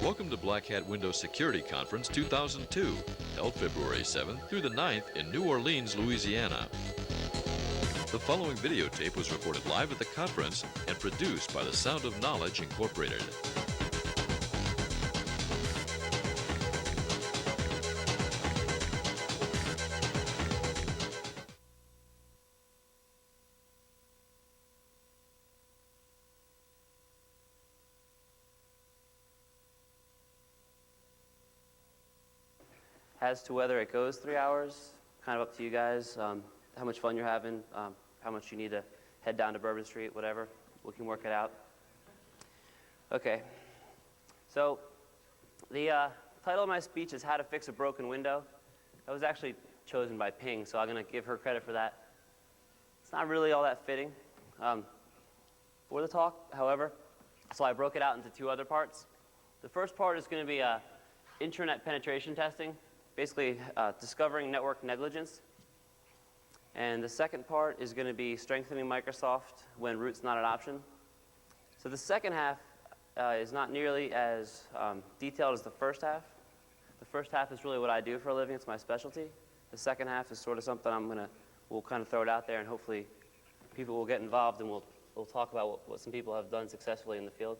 Welcome to Black Hat Windows Security Conference 2002, held February 7th through the 9th in New Orleans, Louisiana. The following videotape was recorded live at the conference and produced by the Sound of Knowledge Incorporated. As to whether it goes 3 hours, kind of up to you guys, how much fun you're having, how much you need to head down to Bourbon Street, whatever. We can work it out. Okay, so the title of my speech is How to Fix a Broken Window. That was actually chosen by Ping, so I'm going to give her credit for that. It's not really all that fitting for the talk, however, so I broke it out into two other parts. The first part is going to be intranet penetration testing, basically discovering network negligence. And the second part is going to be strengthening Microsoft when root's not an option. So the second half is not nearly as detailed as the first half. The first half is really what I do for a living. It's my specialty. The second half is sort of something we'll kind of throw it out there, and hopefully people will get involved, and we'll talk about what some people have done successfully in the field.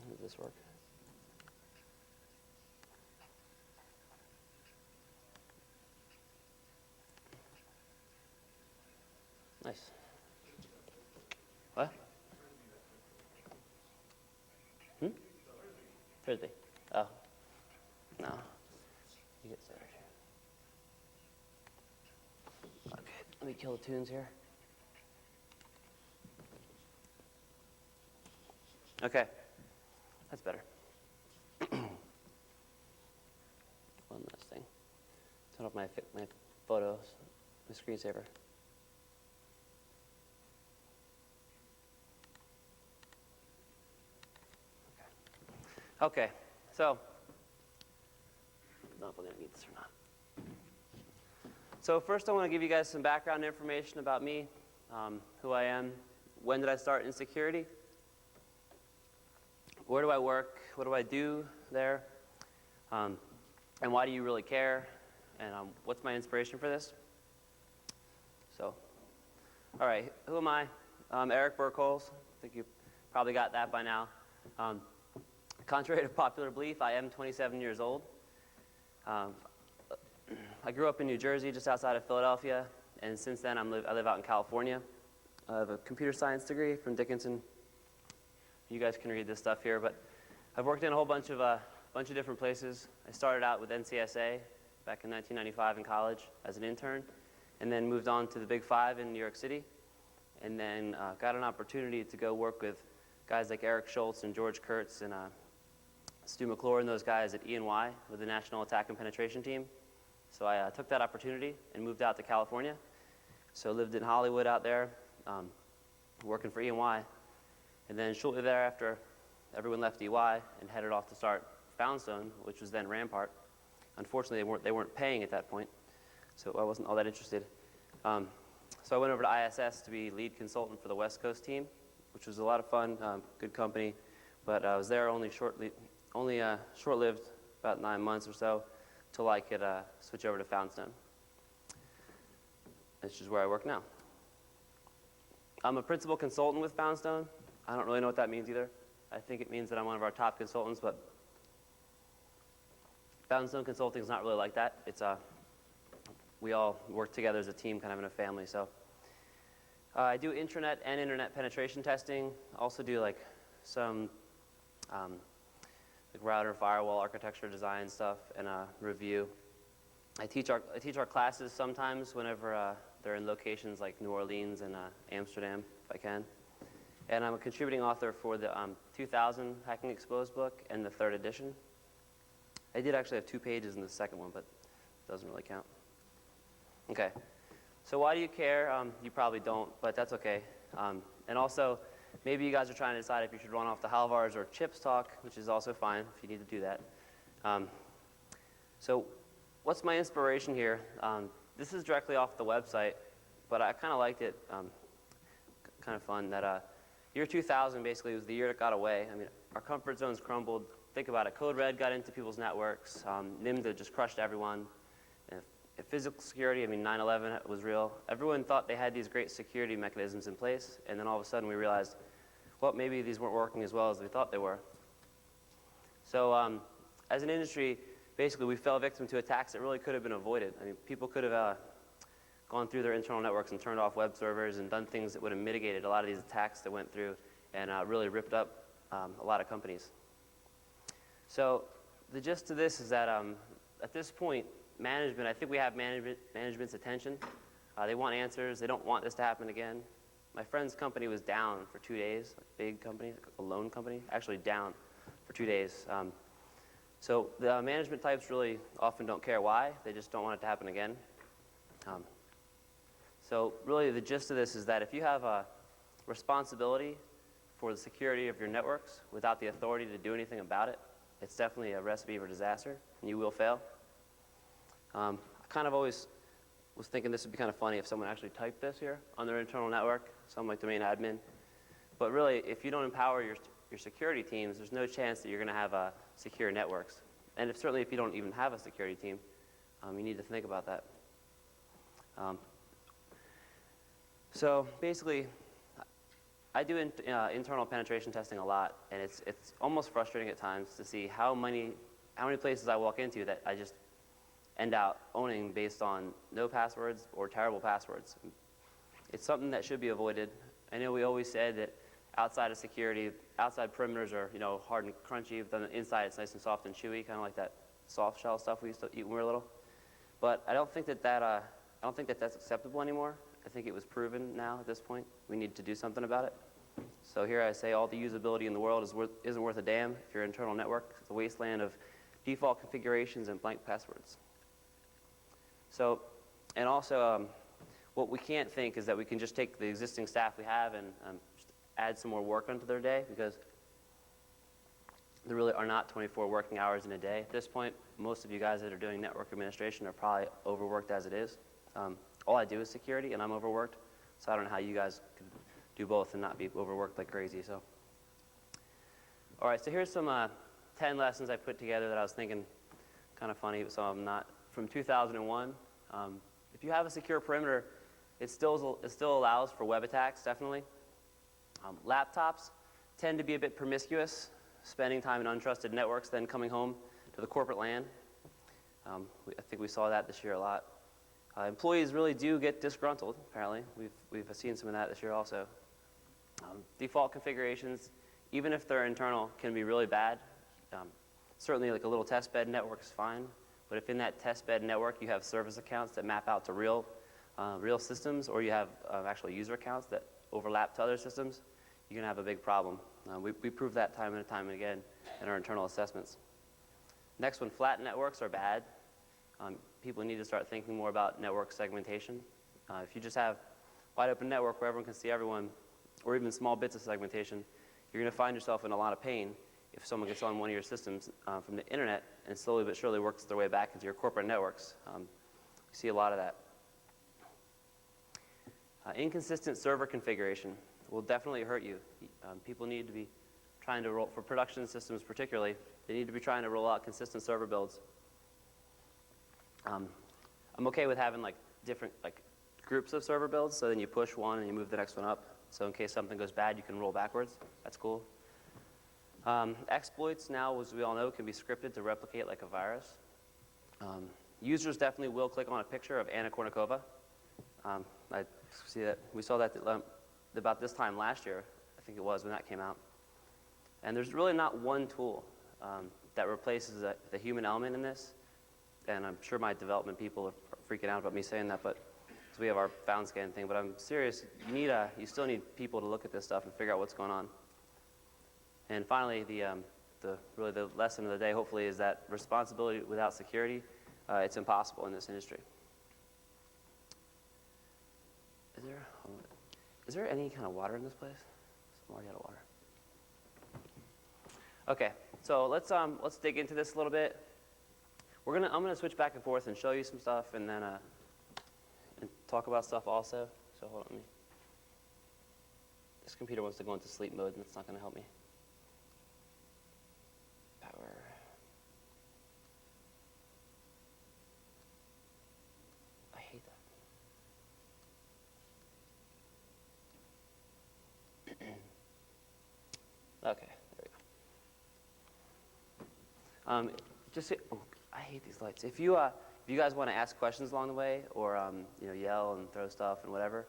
How does this work? Nice. What? Thursday. Oh. No. You get started here. Okay, let me kill the tunes here. Okay, that's better. One last thing. Turn off my photos, my screensaver. Okay, so, I don't know if we're going to need this or not. So first I want to give you guys some background information about me, who I am, when did I start in security, where do I work, what do I do there, and why do you really care, and what's my inspiration for this. So, all right, who am I? I'm Erik Birkholz. I think you probably got that by now. Contrary to popular belief, I am 27 years old. I grew up in New Jersey, just outside of Philadelphia, and since then I live out in California. I have a computer science degree from Dickinson. You guys can read this stuff here, but I've worked in a whole bunch of different places. I started out with NCSA back in 1995 in college as an intern, and then moved on to the Big Five in New York City, and then got an opportunity to go work with guys like Erik Schultz and George Kurtz and Stu McClure and those guys at E&Y with the National Attack and Penetration Team. So I took that opportunity and moved out to California. So lived in Hollywood out there, working for E&Y. And then shortly thereafter, everyone left EY and headed off to start Foundstone, which was then Rampart. Unfortunately, they weren't paying at that point, so I wasn't all that interested. So I went over to ISS to be lead consultant for the West Coast team, which was a lot of fun, good company. But I was there only short-lived, about 9 months or so, till I could switch over to Foundstone, which is where I work now. I'm a principal consultant with Foundstone. I don't really know what that means either. I think it means that I'm one of our top consultants, but Foundstone Consulting is not really like that. It's we all work together as a team, kind of in a family. So I do intranet and internet penetration testing. Also do like some like router, firewall, architecture design stuff, and review. I teach our classes sometimes whenever they're in locations like New Orleans and Amsterdam, if I can. And I'm a contributing author for the 2000 Hacking Exposed book and the 3rd edition. I did actually have 2 pages in the second one, but it doesn't really count. Okay, so why do you care? You probably don't, but that's okay. And also, maybe you guys are trying to decide if you should run off the Halvars or Chips talk, which is also fine if you need to do that. So what's my inspiration here? This is directly off the website, but I kind of liked it. Kind of fun that Year 2000 basically was the year it got away. I mean, our comfort zones crumbled. Think about it. Code Red got into people's networks. NIMDA just crushed everyone. And physical security, I mean, 9/11 was real. Everyone thought they had these great security mechanisms in place, and then all of a sudden we realized, well, maybe these weren't working as well as we thought they were. So as an industry, basically we fell victim to attacks that really could have been avoided. I mean, people could have gone through their internal networks and turned off web servers and done things that would have mitigated a lot of these attacks that went through and really ripped up a lot of companies. So the gist of this is that at this point, management, I think we have management's attention. They want answers. They don't want this to happen again. My friend's company was down for 2 days, a big company, a loan company, actually down for 2 days. So the management types really often don't care why. They just don't want it to happen again. So really the gist of this is that if you have a responsibility for the security of your networks without the authority to do anything about it, it's definitely a recipe for disaster, and you will fail. I kind of always was thinking this would be kind of funny if someone actually typed this here on their internal network, someone like domain admin. But really, if you don't empower your security teams, there's no chance that you're going to have secure networks. And certainly if you don't even have a security team, you need to think about that. So basically, I do internal penetration testing a lot, and it's almost frustrating at times to see how many places I walk into that I just end out owning based on no passwords or terrible passwords. It's something that should be avoided. I know we always said that outside of security, outside perimeters are hard and crunchy, but then the inside it's nice and soft and chewy, kind of like that soft shell stuff we used to eat when we were little. But I don't think that's acceptable anymore. I think it was proven now at this point. We need to do something about it. So here I say all the usability in the world isn't worth a damn if your internal network is a wasteland of default configurations and blank passwords. So, and also, what we can't think is that we can just take the existing staff we have and just add some more work onto their day, because there really are not 24 working hours in a day. At this point, most of you guys that are doing network administration are probably overworked as it is. All I do is security, and I'm overworked, so I don't know how you guys can do both and not be overworked like crazy. So, all right, so here's some 10 lessons I put together that I was thinking kind of funny, so I'm not, from 2001. If you have a secure perimeter, it still allows for web attacks, definitely. Laptops tend to be a bit promiscuous, spending time in untrusted networks, then coming home to the corporate LAN. I think we saw that this year a lot. Employees really do get disgruntled, apparently. We've seen some of that this year also. Default configurations, even if they're internal, can be really bad. Certainly like a little test bed network is fine, but if in that test bed network you have service accounts that map out to real systems, or you have actual user accounts that overlap to other systems, you're going to have a big problem. We proved that time and time again in our internal assessments. Next one, flat networks are bad. People need to start thinking more about network segmentation. If you just have wide open network where everyone can see everyone, or even small bits of segmentation, you're going to find yourself in a lot of pain if someone gets on one of your systems from the internet and slowly but surely works their way back into your corporate networks. You see a lot of that. Inconsistent server configuration will definitely hurt you. People need to be trying to roll, for production systems particularly, they need to be trying to roll out consistent server builds. I'm okay with having different groups of server builds, so then you push one and you move the next one up. So in case something goes bad, you can roll backwards. That's cool. Exploits now, as we all know, can be scripted to replicate like a virus. Users definitely will click on a picture of Anna Kournikova. I see that we saw that about this time last year, I think it was, when that came out. And there's really not one tool that replaces the human element in this. And I'm sure my development people are freaking out about me saying that, but because we have our found scan thing. But I'm serious. You still need people to look at this stuff and figure out what's going on. And finally, really the lesson of the day, hopefully, is that responsibility without security, it's impossible in this industry. Is there any kind of water in this place? I'm already out of water. Okay, so let's dig into this a little bit. I'm gonna switch back and forth and show you some stuff, and then and talk about stuff also. So hold on, let me This computer wants to go into sleep mode, and that's not going to help me. Power. I hate that. Okay, there we go. I hate these lights. If you guys want to ask questions along the way, or yell and throw stuff and whatever,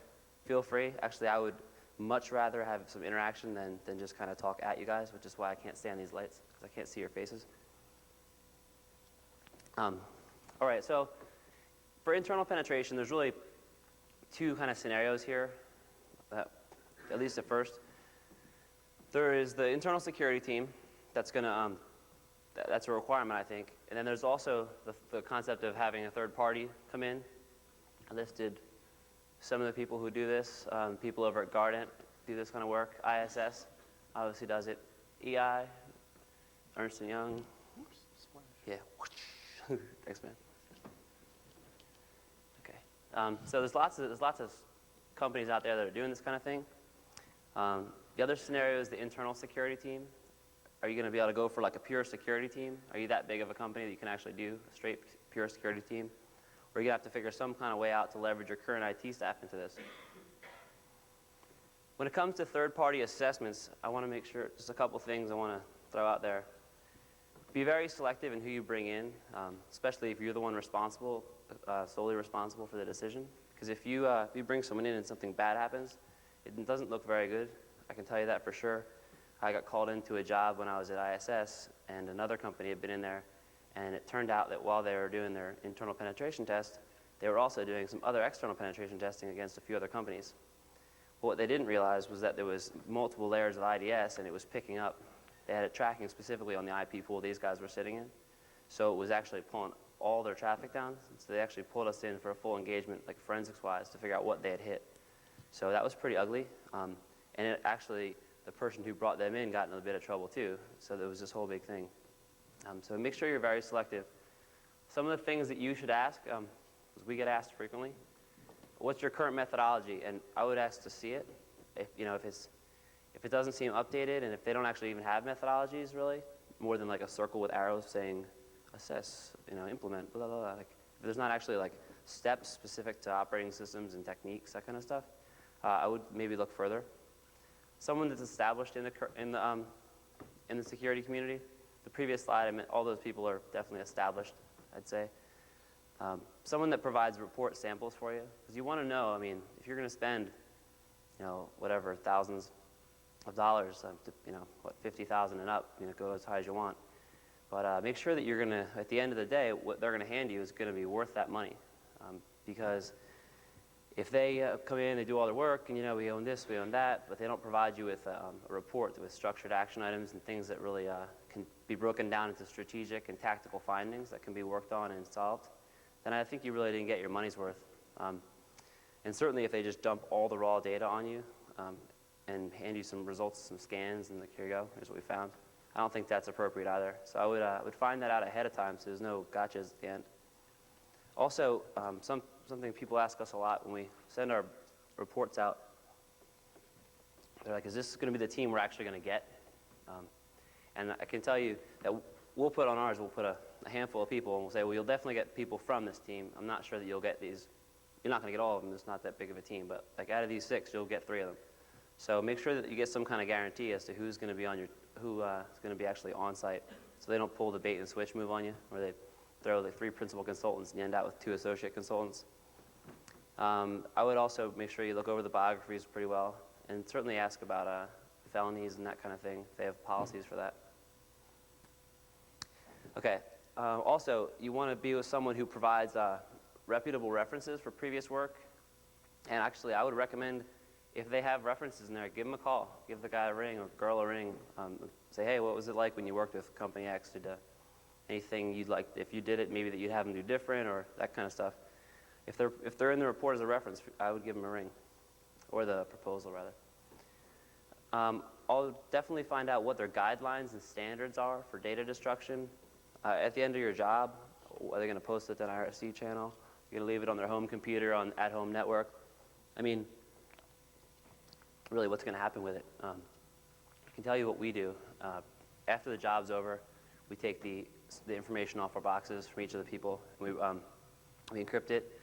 feel free. Actually, I would much rather have some interaction than just kind of talk at you guys, which is why I can't stand these lights, because I can't see your faces. All right, so for internal penetration, there's really two kind of scenarios here, at least at first. There is the internal security team that's going to, that's a requirement, I think. And then there's also the concept of having a third party come in. I listed some of the people who do this. People over at Guardant do this kind of work. ISS obviously does it. EI, Ernst & Young. Yeah. Thanks, man. Okay. So there's lots of companies out there that are doing this kind of thing. The other scenario is the internal security team. Are you going to be able to go for like a pure security team? Are you that big of a company that you can actually do a straight pure security team? Or are you going to have to figure some kind of way out to leverage your current IT staff into this? When it comes to third-party assessments, I want to make sure, just a couple things I want to throw out there. Be very selective in who you bring in, especially if you're the one responsible, solely responsible for the decision. Because if you bring someone in and something bad happens, it doesn't look very good. I can tell you that for sure. I got called into a job when I was at ISS, and another company had been in there, and it turned out that while they were doing their internal penetration test, they were also doing some other external penetration testing against a few other companies. But what they didn't realize was that there was multiple layers of IDS, and it was picking up. They had it tracking specifically on the IP pool these guys were sitting in. So it was actually pulling all their traffic down. So they actually pulled us in for a full engagement, like forensics-wise, to figure out what they had hit. So that was pretty ugly. And it actually, the person who brought them in got in a bit of trouble too. So there was this whole big thing. So make sure you're very selective. Some of the things that you should ask, because we get asked frequently, what's your current methodology? And I would ask to see it. If it doesn't seem updated, and if they don't actually even have methodologies really, more than like a circle with arrows saying assess, implement, blah, blah, blah. Like, if there's not actually like steps specific to operating systems and techniques, that kind of stuff, I would maybe look further. Someone that's established in the security community. The previous slide, I meant all those people are definitely established, I'd say. Someone that provides report samples for you, because you want to know. I mean, if you're going to spend, whatever thousands of dollars, what 50,000 and up, go as high as you want. But make sure that you're going to, at the end of the day, what they're going to hand you is going to be worth that money, because if they come in, they do all their work, and we own this, we own that, but they don't provide you with a report with structured action items and things that really can be broken down into strategic and tactical findings that can be worked on and solved, then I think you really didn't get your money's worth. And certainly if they just dump all the raw data on you and hand you some results, some scans, and like, here you go, here's what we found, I don't think that's appropriate either. So I would find that out ahead of time so there's no gotchas at the end. Also, something people ask us a lot when we send our reports out, they're like, is this going to be the team we're actually going to get? And I can tell you that we'll put on ours, we'll put a handful of people, and we'll say, well, you'll definitely get people from this team. I'm not sure that you'll get these. You're not going to get all of them. It's not that big of a team. But like out of these 6, you'll get 3 of them. So make sure that you get some kind of guarantee as to who's going to be on who is going to be actually on site, so they don't pull the bait and switch move on you, where they throw the 3 principal consultants and you end out with 2 associate consultants. I would also make sure you look over the biographies pretty well, and certainly ask about felonies and that kind of thing, if they have policies for that. Okay. Also, you want to be with someone who provides reputable references for previous work. And actually, I would recommend, if they have references in there, give them a call. Give the guy a ring or girl a ring. Say, hey, what was it like when you worked with Company X? Did anything you'd like, if you did it, maybe that you'd have them do different, or that kind of stuff. If they're in the report as a reference, I would give them a ring, or the proposal, rather. I'll definitely find out what their guidelines and standards are for data destruction. At the end of your job, are they going to post it on an IRC channel? You're going to leave it on their home computer, on at-home network? I mean, really what's going to happen with it. I can tell you what we do. After the job's over, we take the information off our boxes from each of the people. We encrypt it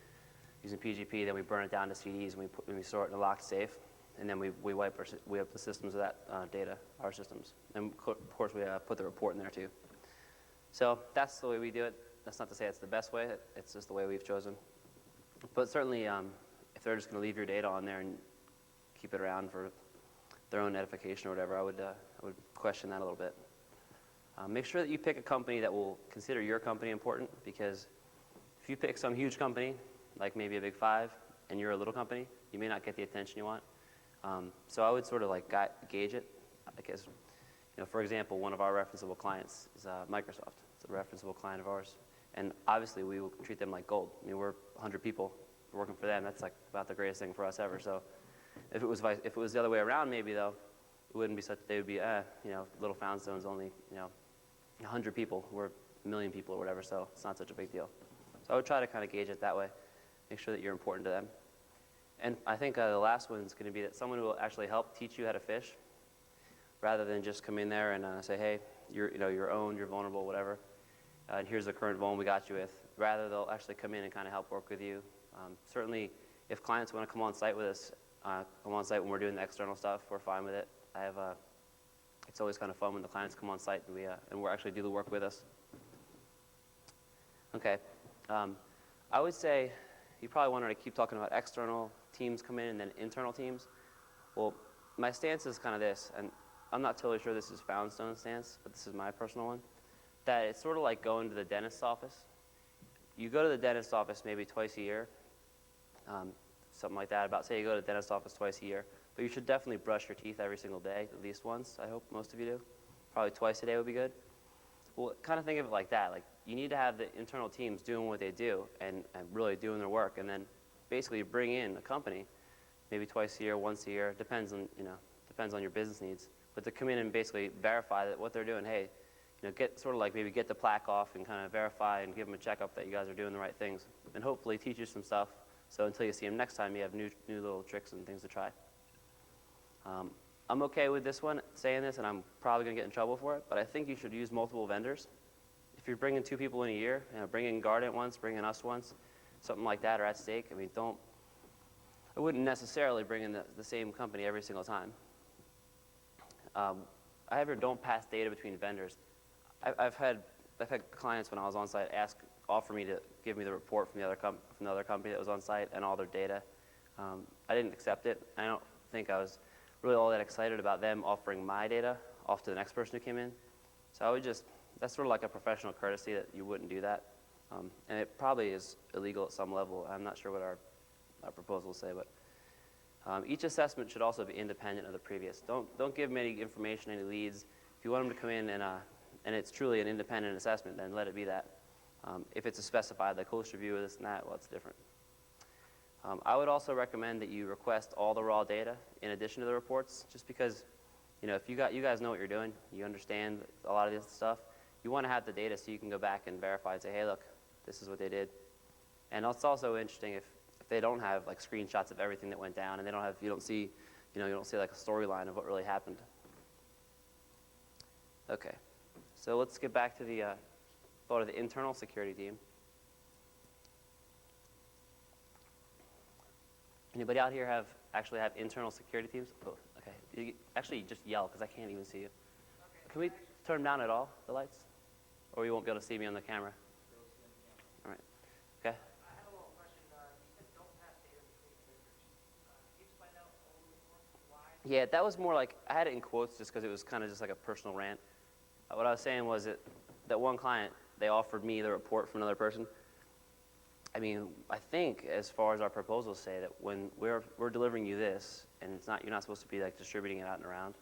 using PGP, then we burn it down to CDs, and we store it in a locked safe, and then we wipe the systems of that data, our systems. And of course, we put the report in there too. So that's the way we do it. That's not to say it's the best way. It's just the way we've chosen. But certainly, if they're just going to leave your data on there and keep it around for their own edification or whatever, I would question that a little bit. Make sure that you pick a company that will consider your company important, because if you pick some huge company, like maybe a Big Five, and you're a little company, you may not get the attention you want. So I would sort of like gauge it. I guess, for example, one of our referenceable clients is Microsoft. It's a referenceable client of ours. And obviously, we will treat them like gold. I mean, we're 100 people working for them. That's like about the greatest thing for us ever. So if it was the other way around, maybe though, it wouldn't be such. They would be, Little Foundstone's only, 100 people. We're a million people or whatever. So it's not such a big deal. So I would try to kind of gauge it that way. Make sure that you're important to them. And I think the last one is going to be that someone who will actually help teach you how to fish, rather than just come in there and say, hey, you're owned, you're vulnerable, whatever. And here's the current vuln we got you with. Rather, they'll actually come in and kind of help work with you. Certainly, if clients want to come on site with us, come on site when we're doing the external stuff, we're fine with it. It's always kind of fun when the clients come on site and we actually do the work with us. Okay. I would say you probably wanted to keep talking about external teams come in and then internal teams. Well, my stance is kind of this, and I'm not totally sure this is Foundstone's stance, but this is my personal one, that it's sort of like going to the dentist's office. You go to the dentist's office maybe twice a year, something like that. Say you go to the dentist's office twice a year, but you should definitely brush your teeth every single day, at least once. I hope most of you do. Probably twice a day would be good. Well, kind of think of it like that. Like, you need to have the internal teams doing what they do and really doing their work, and then basically bring in a company, maybe twice a year, once a year, depends on your business needs. But to come in and basically verify that what they're doing, hey, get the plaque off and kind of verify and give them a checkup that you guys are doing the right things, and hopefully teach you some stuff. So until you see them next time, you have new little tricks and things to try. I'm okay with this one, saying this, and I'm probably going to get in trouble for it, but I think you should use multiple vendors. If you're bringing 2 people in a year, bring in Guardant once, bring in us once, something like that, or at stake. I mean, I wouldn't necessarily bring in the same company every single time. I have your don't pass data between vendors. I've had clients when I was on site offer me to give me the report from the other company that was on site and all their data. I didn't accept it. I don't think I was really all that excited about them offering my data off to the next person who came in. So that's sort of like a professional courtesy that you wouldn't do that. And it probably is illegal at some level. I'm not sure what our proposals say, but each assessment should also be independent of the previous. Don't give them any information, any leads. If you want them to come in and it's truly an independent assessment, then let it be that. If it's a specified, like host review, this and that, well, it's different. I would also recommend that you request all the raw data in addition to the reports, just because, if you guys know what you're doing, you understand a lot of this stuff, you want to have the data so you can go back and verify and say, hey, look, this is what they did. And it's also interesting if they don't have like screenshots of everything that went down, and you don't see like a storyline of what really happened. Okay, so let's get back to the thought of the internal security team. Anybody out here actually have internal security teams? Oh, okay. Actually, just yell, because I can't even see you. Okay. Can we turn them down at all, the lights? Or you won't be able to see me on the camera? All right. Okay. I have a little question. You said don't pass data between vendors. Can you explain that a little bit more? Why? Yeah, that was more like, I had it in quotes just because it was kind of just like a personal rant. What I was saying was that one client, they offered me the report from another person. I mean, I think as far as our proposals say that when we're delivering you this, and you're not supposed to be like distributing it out and around.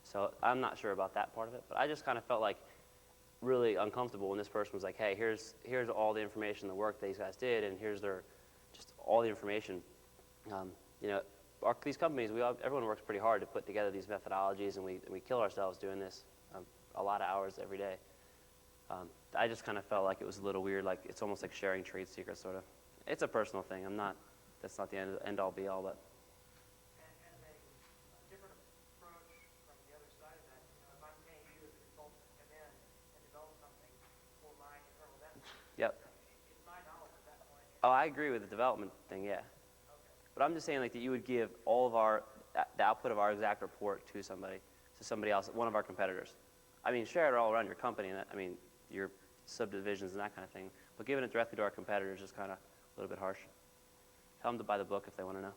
So I'm not sure about that part of it, but I just kind of felt like really uncomfortable when this person was like, hey, here's all the information, the work these guys did, and here's just all the information. These companies, everyone works pretty hard to put together these methodologies, and we kill ourselves doing this a lot of hours every day. I just kind of felt like it was a little weird, like it's almost like sharing trade secrets, sort of. It's a personal thing. That's not the end all be all, but. And as a Oh, I agree with the development thing, yeah. But I'm just saying like that you would give all of the output of our exact report to somebody else, one of our competitors. I mean, share it all around your company, and I mean, your subdivisions and that kind of thing. But giving it directly to our competitors is kind of a little bit harsh. Tell them to buy the book if they want to know.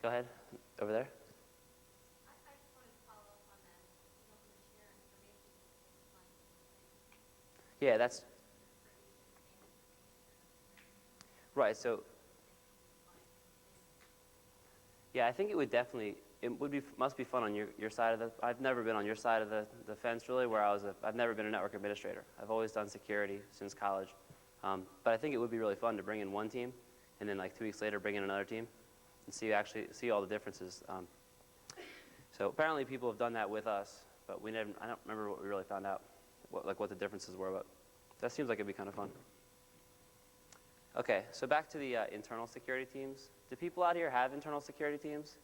Go ahead, over there. I just wanted to follow up on that. You don't want to share information based on Yeah, that's right. So, yeah, I think it would definitely. Must be fun on your side of the. I've never been on your side of the fence really, where I've never been a network administrator. I've always done security since college, but I think it would be really fun to bring in one team, and then like 2 weeks later bring in another team, and see all the differences. So apparently people have done that with us, but I don't remember what we really found out, what the differences were. But that seems like it'd be kind of fun. Okay, so back to the internal security teams. Do people out here have internal security teams?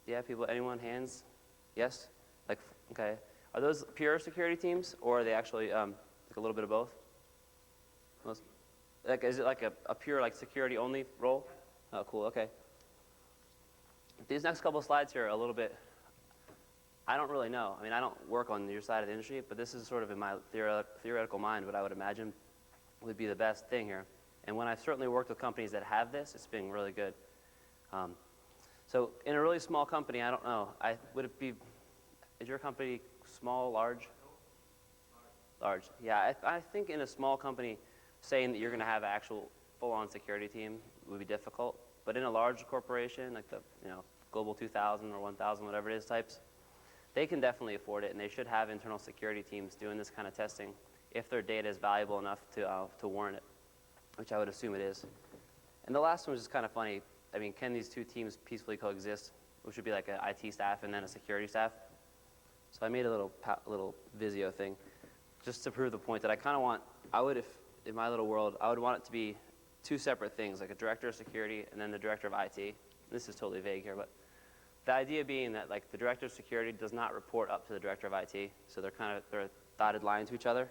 Yeah, people, anyone, hands? Yes? Okay. Are those pure security teams, or are they actually like a little bit of both? Is it like a pure like security only role? Oh, cool, okay. These next couple of slides here are a little bit, I don't really know. I mean, I don't work on your side of the industry, but this is sort of in my theoretical mind what I would imagine would be the best thing here. And when I've certainly worked with companies that have this, it's been really good. So in a really small company, I don't know, is your company small, large? Large. Yeah, I think in a small company, saying that you're going to have an actual full-on security team would be difficult. But in a large corporation, like the Global 2000 or 1000, whatever it is types, they can definitely afford it, and they should have internal security teams doing this kind of testing if their data is valuable enough to warrant it, which I would assume it is. And the last one was just kind of funny. I mean, can these two teams peacefully coexist, which would be like an IT staff and then a security staff? So I made a little Visio thing just to prove the point that if in my little world, I would want it to be two separate things, like a director of security and then the director of IT. This is totally vague here, but the idea being that like the director of security does not report up to the director of IT, so they're a dotted line to each other.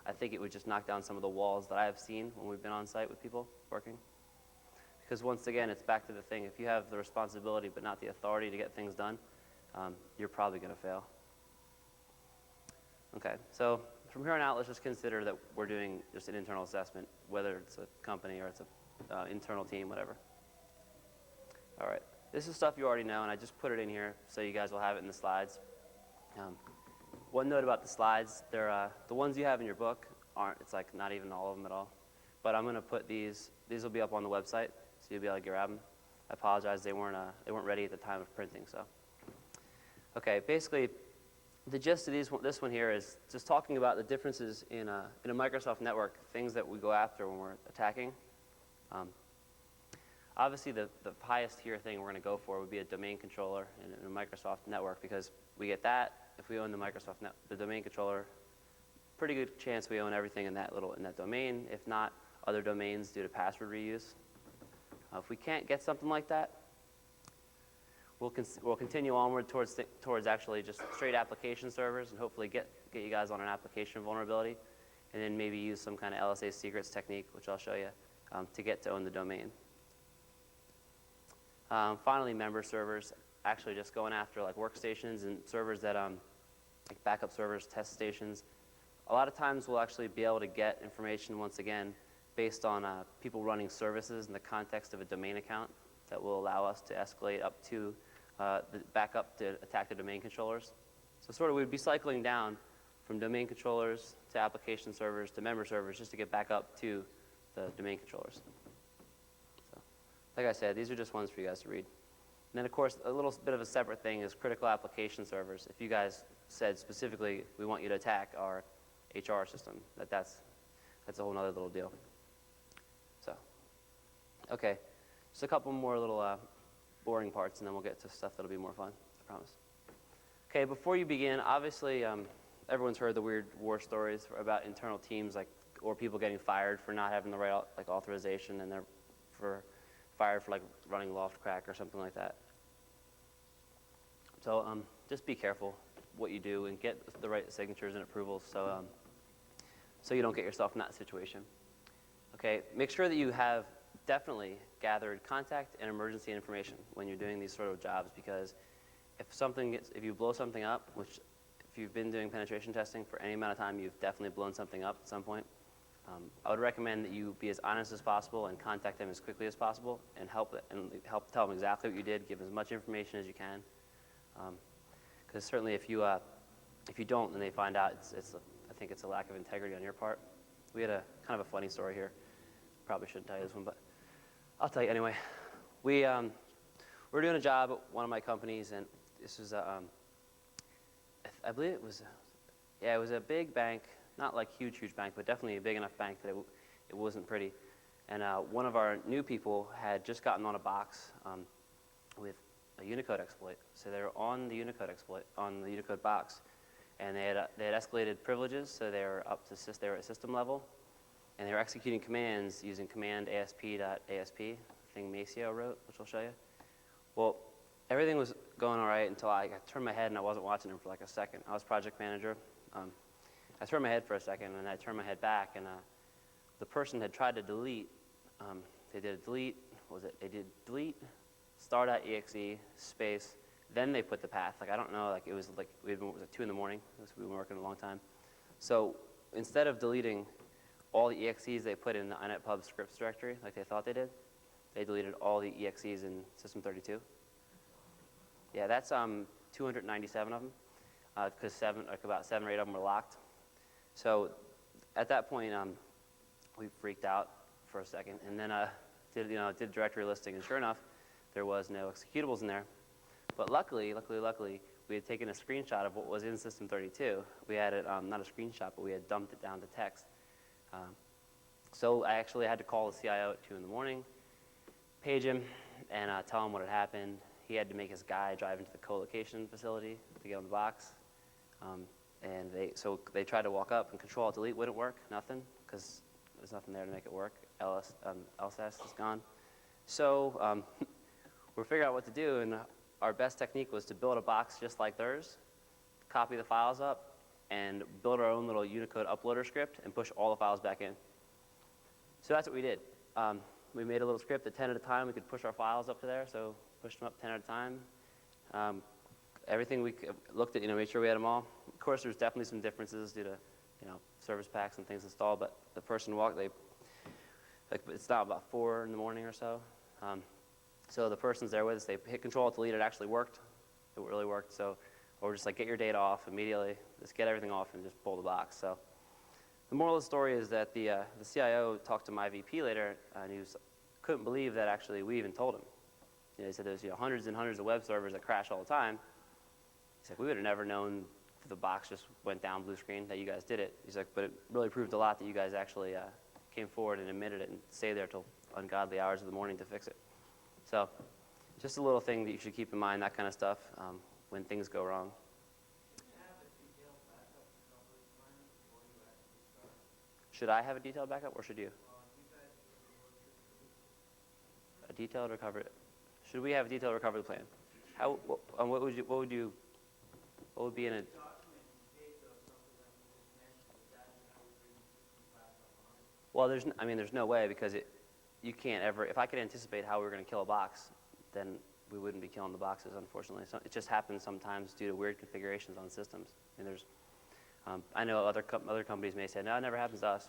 I think it would just knock down some of the walls that I have seen when we've been on site with people working. Because once again, it's back to the thing. If you have the responsibility but not the authority to get things done, you're probably going to fail. Okay, so from here on out, let's just consider that we're doing just an internal assessment, whether it's a company or it's an internal team, whatever. All right, this is stuff you already know, and I just put it in here so you guys will have it in the slides. One note about the slides, they're the ones you have in your book it's like not even all of them at all. But I'm going to put these will be up on the website, so you'll be able to grab them. I apologize, they weren't ready at the time of printing, so. Okay, basically, the gist of this one here is just talking about the differences in a Microsoft network, things that we go after when we're attacking. Obviously, the highest tier thing we're going to go for would be a domain controller in a Microsoft network, because we get that if we own the domain controller. Pretty good chance we own everything in that domain. If not, other domains due to password reuse. If we can't get something like that, we'll continue onward towards actually just straight application servers, and hopefully get you guys on an application vulnerability, and then maybe use some kind of LSA secrets technique, which I'll show you, to get to own the domain. Finally, member servers, actually just going after like workstations and servers that like backup servers, test stations. A lot of times we'll actually be able to get information once again based on people running services in the context of a domain account that will allow us to escalate up to the backup to attack the domain controllers. So sort of we'd be cycling down from domain controllers to application servers to member servers just to get back up to the domain controllers. So, like I said, these are just ones for you guys to read. And then, of course, a little bit of a separate thing is critical application servers. If you guys said specifically, we want you to attack our HR system, that's a whole other little deal. So, okay, just a couple more little boring parts, and then we'll get to stuff that'll be more fun, I promise. Okay, before you begin, obviously, everyone's heard the weird war stories about internal teams, or people getting fired for not having the right authorization, and they're fired for running loft crack or something like that. So just be careful what you do and get the right signatures and approvals so you don't get yourself in that situation. Okay, make sure that you have definitely gathered contact and emergency information when you're doing these sort of jobs, because if you blow something up, which if you've been doing penetration testing for any amount of time, you've definitely blown something up at some point. I would recommend that you be as honest as possible and contact them as quickly as possible and help tell them exactly what you did. Give as much information as you can, because certainly if you don't and they find out, I think it's a lack of integrity on your part. We had a kind of a funny story here. Probably shouldn't tell you this one, but I'll tell you anyway. We were doing a job at one of my companies, and this was I believe it was a big bank. Not like huge bank, but definitely a big enough bank that it wasn't pretty. And one of our new people had just gotten on a box with a Unicode exploit. So they were on the Unicode exploit, on the Unicode box, and they had escalated privileges, so they were they were at system level, and they were executing commands using command asp.asp, thing Maceo wrote, which I'll show you. Well, everything was going all right until I turned my head and I wasn't watching them for like a second. I was project manager. I turned my head for a second, and I turned my head back, and the person had tried to delete. They did a delete. What was it? They did delete star.exe space. Then they put the path. Like I don't know. Like it was like it was like 2 in the morning. We've been working a long time. So instead of deleting all the exes they put in the inetpub scripts directory, like they thought they did, they deleted all the exes in System32. Yeah, that's 297 of them, because about 7 or 8 of them were locked. So at that point, we freaked out for a second, and then did directory listing, and sure enough, there was no executables in there. But luckily, we had taken a screenshot of what was in System32. We had it, not a screenshot, but we had dumped it down to text. So I actually had to call the CIO at 2 in the morning, page him, and tell him what had happened. He had to make his guy drive into the co-location facility to get on the box. And they tried to walk up and Control-Delete wouldn't work, nothing, because there's nothing there to make it work. LSS is gone. So we're figuring out what to do, and our best technique was to build a box just like theirs, copy the files up, and build our own little Unicode uploader script and push all the files back in. So that's what we did. We made a little script at 10 at a time. We could push our files up to there, so pushed them up 10 at a time. Everything we looked at, made sure we had them all. Of course, there's definitely some differences due to, service packs and things installed. But the person it's now about 4 in the morning or so. So the person's there with us. They hit Control-Delete. It actually worked. It really worked. So, or just like get your data off immediately. Just get everything off and just pull the box. So the moral of the story is that the CIO talked to my VP later, and he couldn't believe that actually we even told him. He said there's hundreds and hundreds of web servers that crash all the time. He's like, we would have never known if the box just went down blue screen that you guys did it. He's like, but it really proved a lot that you guys actually came forward and admitted it and stayed there till ungodly hours of the morning to fix it. So just a little thing that you should keep in mind, that kind of stuff, when things go wrong. Should I have a detailed backup, or should you? A detailed recovery. Should we have a detailed recovery plan? What would be in it? Well, there's no way, because you can't ever. If I could anticipate how we were going to kill a box, then we wouldn't be killing the boxes, unfortunately. So it just happens sometimes due to weird configurations on systems. I know other companies may say, no, it never happens to us.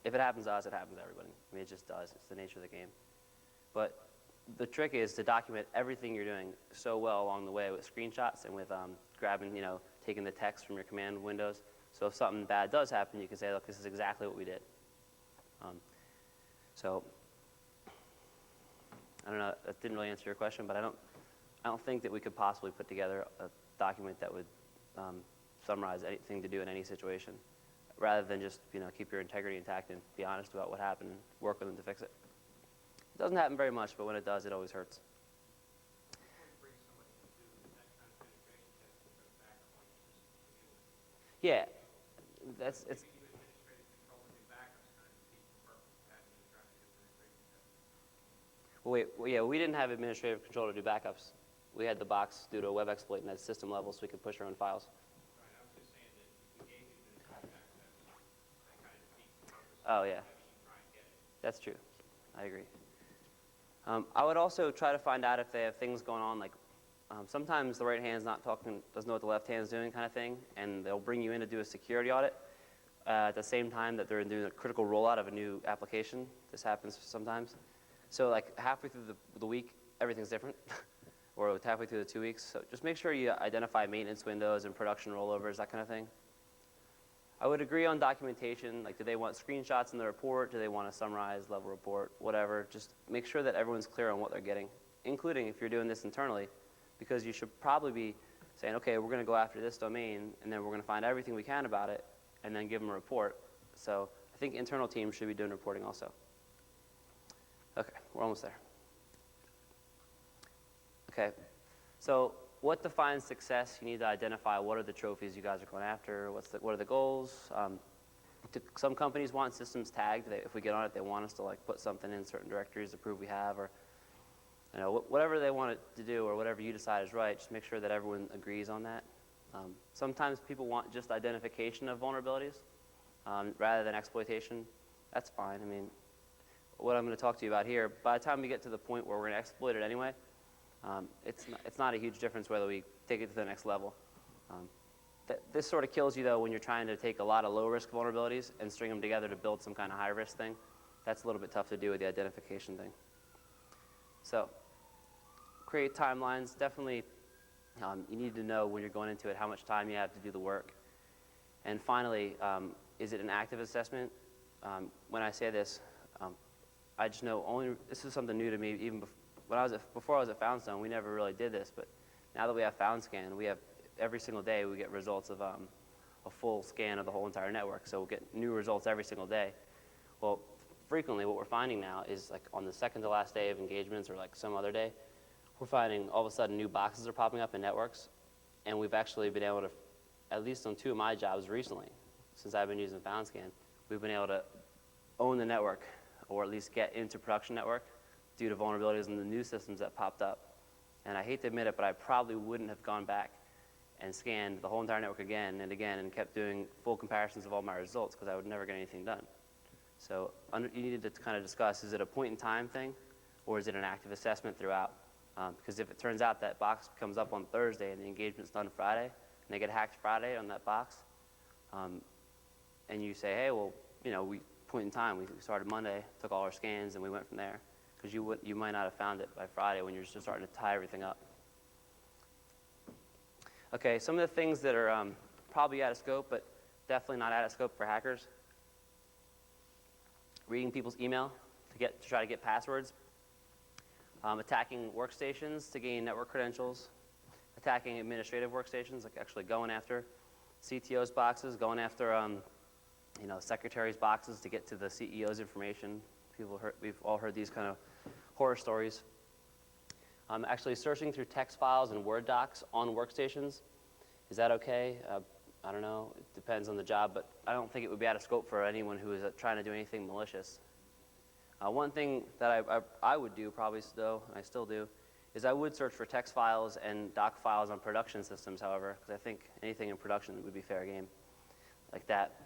If it happens to us, it happens to everybody. It just does. It's the nature of the game. But the trick is to document everything you're doing so well along the way with screenshots and with grabbing, taking the text from your command windows. So if something bad does happen, you can say, look, this is exactly what we did. So I don't know. That didn't really answer your question, but I don't think that we could possibly put together a document that would summarize anything to do in any situation, rather than just keep your integrity intact and be honest about what happened and work with them to fix it. It doesn't happen very much, but when it does, it always hurts. Yeah, it's. Well, we didn't have administrative control to do backups. We had the box due to a web exploit and at system level, so we could push our own files. Oh, yeah. That's true. I agree. I would also try to find out if they have things going on, like sometimes the right hand's not talking, doesn't know what the left hand's doing kind of thing, and they'll bring you in to do a security audit at the same time that they're doing a critical rollout of a new application. This happens sometimes. So like halfway through the week, everything's different, or halfway through the 2 weeks. So just make sure you identify maintenance windows and production rollovers, that kind of thing. I would agree on documentation, like do they want screenshots in the report, do they want a summarized level report, whatever. Just make sure that everyone's clear on what they're getting, including if you're doing this internally, because you should probably be saying, okay, we're going to go after this domain, and then we're going to find everything we can about it, and then give them a report. So I think internal teams should be doing reporting also. Okay, we're almost there. Okay, so what defines success? You need to identify what are the trophies you guys are going after, what are the goals. Some companies want systems tagged. If we get on it, they want us to like put something in certain directories to prove we have, or whatever they want it to do, or whatever you decide is right. Just make sure that everyone agrees on that. Sometimes people want just identification of vulnerabilities rather than exploitation. That's fine. I mean, what I'm going to talk to you about here, by the time we get to the point where we're going to exploit it anyway, it's not a huge difference whether we take it to the next level. This sort of kills you, though, when you're trying to take a lot of low-risk vulnerabilities and string them together to build some kind of high-risk thing. That's a little bit tough to do with the identification thing. So create timelines. Definitely, you need to know when you're going into it how much time you have to do the work. And finally, is it an active assessment? When I say this, I just know this is something new to me. Even before I was at Foundstone, we never really did this. But now that we have FoundScan, we have every single day we get results of a full scan of the whole entire network. So we'll get new results every single day. Well, frequently what we're finding now is like on the second to last day of engagements or like some other day, we're finding all of a sudden new boxes are popping up in networks. And we've actually been able to, at least on 2 of my jobs recently, since I've been using FoundScan, we've been able to own the network, or at least get into production network due to vulnerabilities in the new systems that popped up. And I hate to admit it, but I probably wouldn't have gone back and scanned the whole entire network again and again and kept doing full comparisons of all my results because I would never get anything done. So you needed to kind of discuss, is it a point in time thing or is it an active assessment throughout? Because if it turns out that box comes up on Thursday and the engagement's done Friday and they get hacked Friday on that box, and you say, hey, well, point in time, we started Monday, took all our scans, and we went from there. Because you might not have found it by Friday when you're just starting to tie everything up. Okay, some of the things that are probably out of scope, but definitely not out of scope for hackers. Reading people's email to try to get passwords. Attacking workstations to gain network credentials. Attacking administrative workstations, like actually going after CTO's boxes, going after secretaries' boxes to get to the CEO's information. We've all heard these kind of horror stories. Actually searching through text files and Word docs on workstations. Is that okay? I don't know. It depends on the job, but I don't think it would be out of scope for anyone who is trying to do anything malicious. One thing that I would do probably, though, and I still do, is I would search for text files and doc files on production systems, however, because I think anything in production would be fair game like that.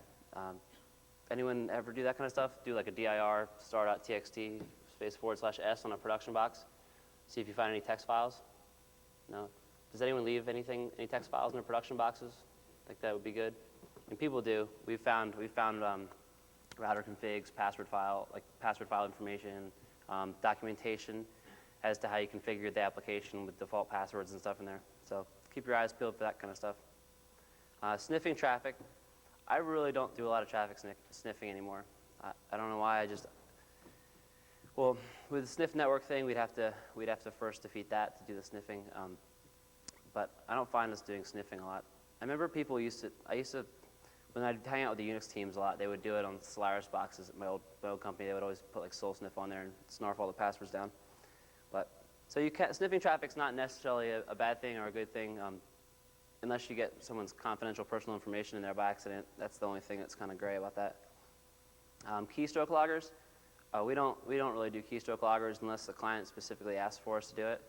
Anyone ever do that kind of stuff? Do like a dir star.txt /s on a production box? See if you find any text files? No? Does anyone leave any text files in their production boxes? Like that would be good. And people do. We found router configs, password file information, documentation as to how you configure the application with default passwords and stuff in there. So keep your eyes peeled for that kind of stuff. Sniffing traffic. I really don't do a lot of traffic sniffing anymore. I don't know why. Well, with the sniff network thing, we'd have to first defeat that to do the sniffing. But I don't find us doing sniffing a lot. I remember people when I'd hang out with the Unix teams a lot, they would do it on Solaris boxes at my old company. They would always put like soul sniff on there and snarf all the passwords down. So sniffing traffic's not necessarily a bad thing or a good thing. Unless you get someone's confidential personal information in there by accident. That's the only thing that's kind of gray about that. Keystroke loggers. We don't really do keystroke loggers unless the client specifically asks for us to do it.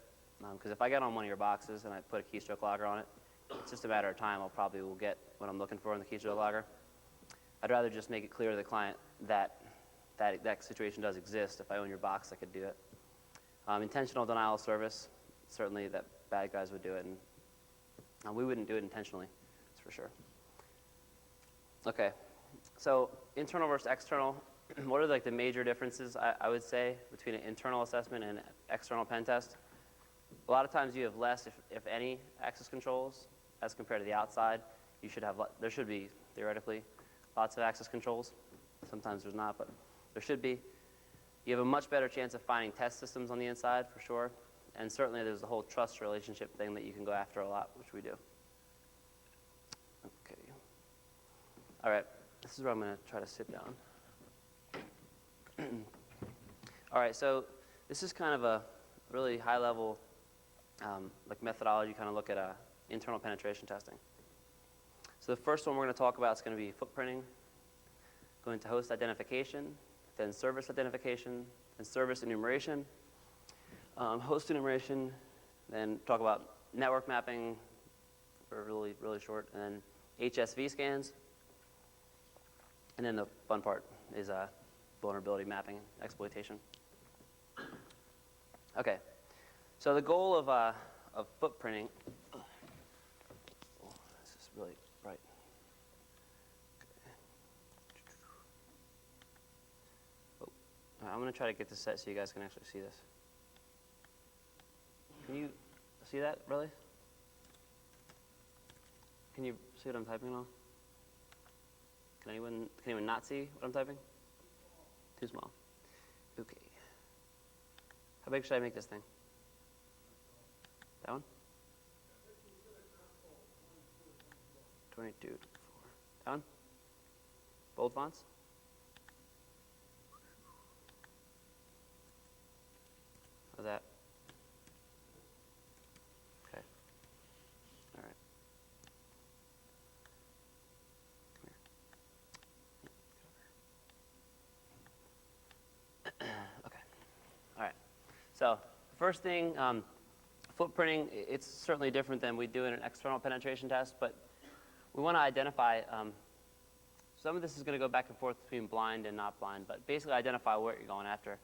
Because if I get on one of your boxes and I put a keystroke logger on it, it's just a matter of time. I will get what I'm looking for in the keystroke logger. I'd rather just make it clear to the client that that situation does exist. If I own your box, I could do it. Intentional denial of service, certainly that bad guys would do it, and we wouldn't do it intentionally, that's for sure. Okay, so internal versus external. What are like the major differences, I would say, between an internal assessment and an external pen test? A lot of times you have less, if any, access controls as compared to the outside. You should have, there should be, theoretically, lots of access controls. Sometimes there's not, but there should be. You have a much better chance of finding test systems on the inside, for sure. And certainly there's the whole trust relationship thing that you can go after a lot, which we do. Okay. All right, this is where I'm going to try to sit down. All right, so this is kind of a really high-level like methodology, kind of look at internal penetration testing. So the first one we're going to talk about is going to be footprinting, going to host identification, then service identification, then service enumeration, host enumeration, then talk about network mapping for really, really short, and then HSV scans. And then the fun part is vulnerability mapping, exploitation. Okay, so the goal of footprinting, oh, this is really bright. Oh, I'm going to try to get this set so you guys can actually see this. Can you see that, really? Can you see what I'm typing on? Can anyone not see what I'm typing? Too small. Okay. How big should I make this thing? That one? 22 to 4. That one? Bold fonts? How's that? Okay. All right. Come here. Okay. All right. So first thing, footprinting, it's certainly different than we do in an external penetration test, but we want to identify, some of this is going to go back and forth between blind and not blind, but basically identify what you're going after.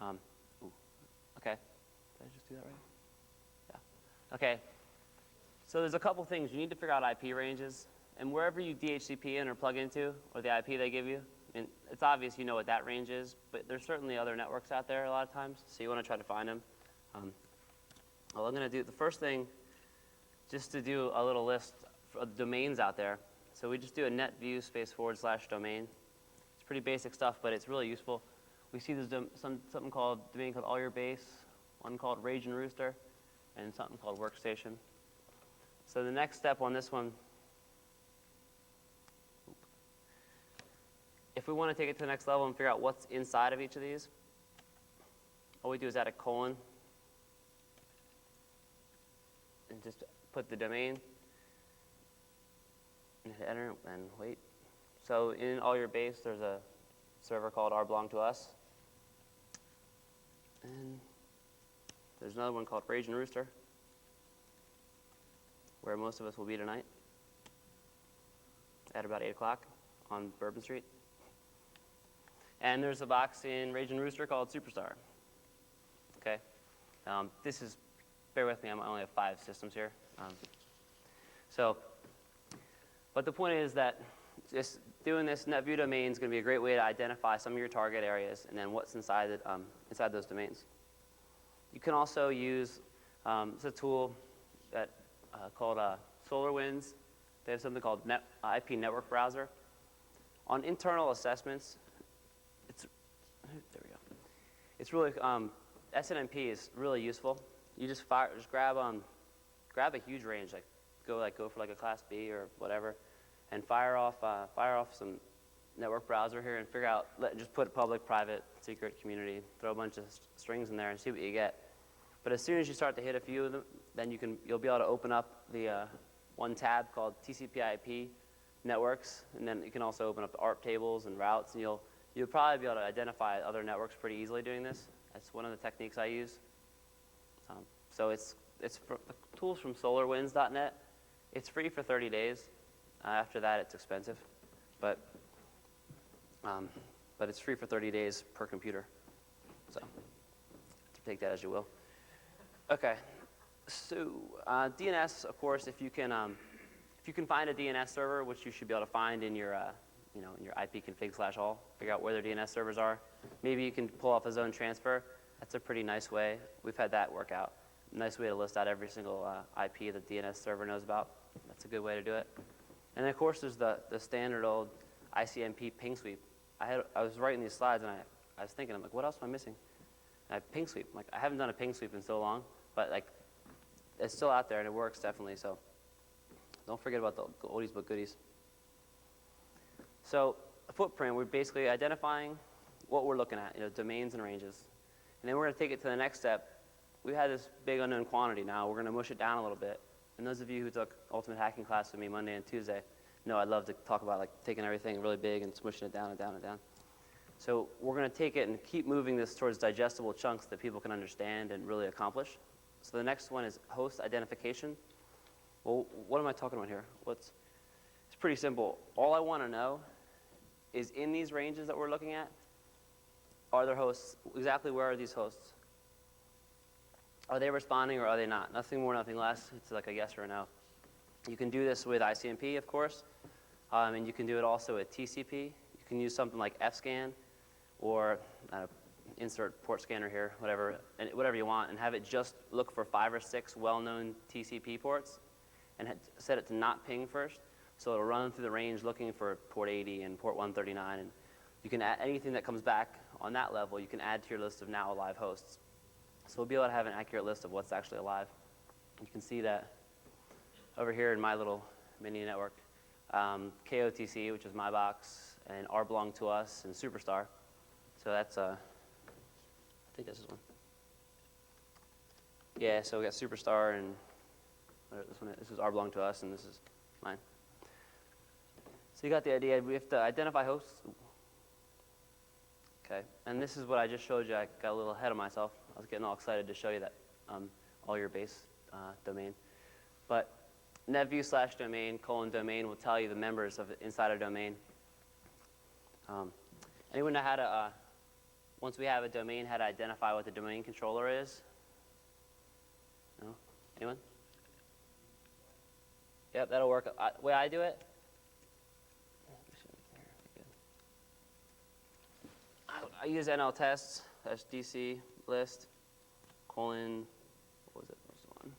Okay. Did I just do that right? Yeah. Okay. So there's a couple things. You need to figure out IP ranges, and wherever you DHCP in or plug into, or the IP they give you, I mean, it's obvious you know what that range is, but there's certainly other networks out there a lot of times, so you want to try to find them. Well, I'm going to do the first thing, just to do a little list of domains out there. So we just do a netview /domain. It's pretty basic stuff, but it's really useful. We see there's something called domain called all your base, one called Rage and Rooster, and something called workstation. So the next step on this one, if we want to take it to the next level and figure out what's inside of each of these, all we do is add a colon and just put the domain and hit enter and wait. So in all your base, there's a server called r/belong-to-us. And there's another one called Rage and Rooster, where most of us will be tonight at about 8 o'clock on Bourbon Street. And there's a box in Rage and Rooster called Superstar. Okay, this is, bear with me, I only have 5 systems here. But the point is that just doing this NetView domain is going to be a great way to identify some of your target areas and then what's inside inside those domains. You can also use it's a tool that called SolarWinds. They have something called IP Network Browser. On internal assessments, there we go. It's really SNMP is really useful. You just grab a huge range, go for like a class B or whatever, and fire off some network browser here and figure out, just put public, private, secret, community, throw a bunch of strings in there and see what you get. But as soon as you start to hit a few of them, then you'll be able to open up the one tab called TCP/IP networks, and then you can also open up the ARP tables and routes, and you'll probably be able to identify other networks pretty easily doing this. That's one of the techniques I use. So it's tools from SolarWinds.net. It's free for 30 days. After that, it's expensive. But but it's free for 30 days per computer. So take that as you will. Okay, so DNS, of course, if you can find a DNS server, which you should be able to find in your in your IP config/all, figure out where their DNS servers are. Maybe you can pull off a zone transfer. That's a pretty nice way. We've had that work out. Nice way to list out every single IP that DNS server knows about. That's a good way to do it. And then, of course, there's the standard old ICMP ping sweep. I was writing these slides, and I was thinking, I'm like, what else am I missing? And I ping sweep. Like, I haven't done a ping sweep in so long, but like, it's still out there, and it works definitely. So don't forget about the oldies but goodies. So a footprint, we're basically identifying what we're looking at, domains and ranges. And then we're going to take it to the next step. We had this big unknown quantity now. We're going to mush it down a little bit. And those of you who took Ultimate Hacking class with me Monday and Tuesday know I'd love to talk about like taking everything really big and smushing it down and down and down. So we're going to take it and keep moving this towards digestible chunks that people can understand and really accomplish. So the next one is host identification. Well, what am I talking about here? It's pretty simple. All I want to know is in these ranges that we're looking at, are there hosts? Exactly where are these hosts? Are they responding or are they not? Nothing more, nothing less. It's like a yes or a no. You can do this with ICMP, of course, and you can do it also with TCP. You can use something like fscan or insert port scanner here, whatever you want, and have it just look for 5 or 6 well-known TCP ports and set it to not ping first. So it'll run through the range looking for port 80 and port 139. And you can add anything that comes back on that level, you can add to your list of now alive hosts. So we'll be able to have an accurate list of what's actually alive. You can see that over here in my little mini network. KOTC, which is my box, and R belong to us, and Superstar. So that's, I think this is one. Yeah, so we got Superstar, and this is R belong to us, and this is mine. So you got the idea. We have to identify hosts. Okay, and this is what I just showed you. I got a little ahead of myself. I was getting all excited to show you that all your base domain. But netview/domain:domain will tell you the members of inside a domain. Anyone know how to, once we have a domain, how to identify what the domain controller is? No? Anyone? Yep, that'll work. The way I do it, I use NLTest, that's DC list, what was it, what's the one?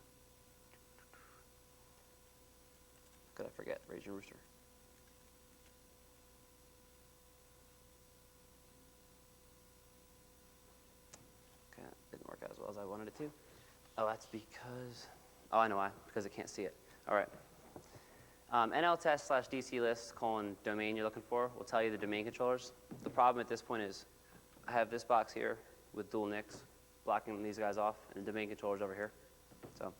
Could I forget, Raging Rooster. Okay, that didn't work out as well as I wanted it to. Oh, that's because, I know why, because I can't see it. All right. NLTest/DC list, domain you're looking for will tell you the domain controllers. The problem at this point is I have this box here with dual NICs blocking these guys off, and the domain controller's over here. So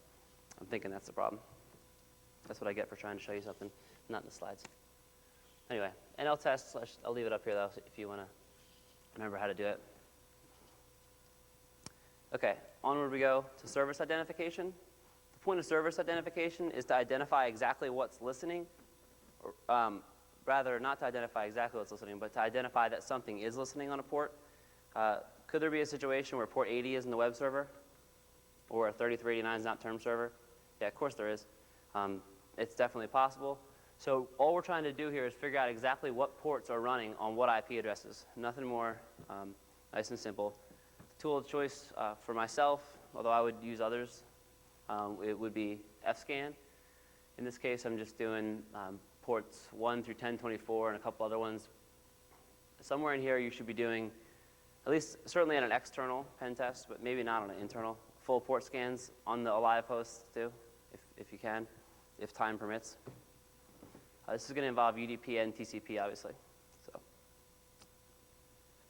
I'm thinking that's the problem. That's what I get for trying to show you something, not in the slides. Anyway, NLTest, I'll leave it up here though if you want to remember how to do it. Okay, onward we go to service identification. The point of service identification is to identify exactly what's listening, or, rather not to identify exactly what's listening, but to identify that something is listening on a port. Could there be a situation where port 80 is in the web server or 3389 is not term server? Yeah, of course there is. It's definitely possible. So all we're trying to do here is figure out exactly what ports are running on what IP addresses. Nothing more, nice and simple. The tool of choice for myself, although I would use others, it would be fscan. In this case, I'm just doing ports 1 through 1024 and a couple other ones. Somewhere in here you should be doing, at least certainly on an external pen test, but maybe not on an internal, full port scans on the alive hosts too, if you can, if time permits. This is going to involve UDP and TCP, obviously. So,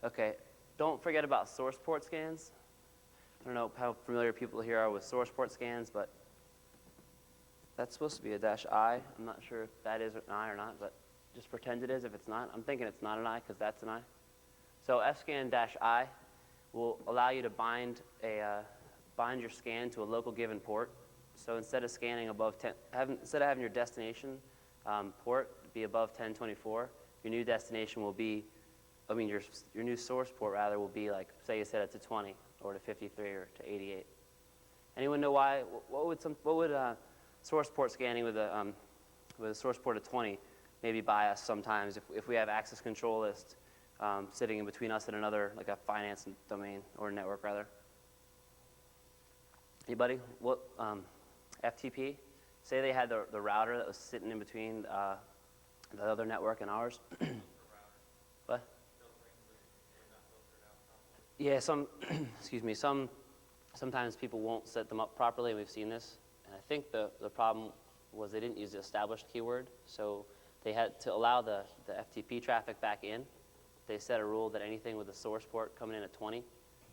okay, don't forget about source port scans. I don't know how familiar people here are with source port scans, but that's supposed to be a -I. I'm not sure if that is an I or not, but just pretend it is if it's not. I'm thinking it's not an I because that's an I. So fscan-I will allow you to bind your scan to a local given port. So instead of scanning above instead of having your destination port be above 1024, your new destination will be I mean, your new source port rather will be like, say you set it to 20 or to 53 or to 88. Anyone know why? What would source port scanning with a source port of 20 maybe buy us sometimes if we have access control list sitting in between us and another, like a finance domain or network rather? Anybody? What FTP? Say they had the router that was sitting in between the other network and ours. What? Yeah, excuse me, sometimes people won't set them up properly, and we've seen this. And I think the problem was they didn't use the established keyword, so they had to allow the FTP traffic back in. They set a rule that anything with a source port coming in at 20,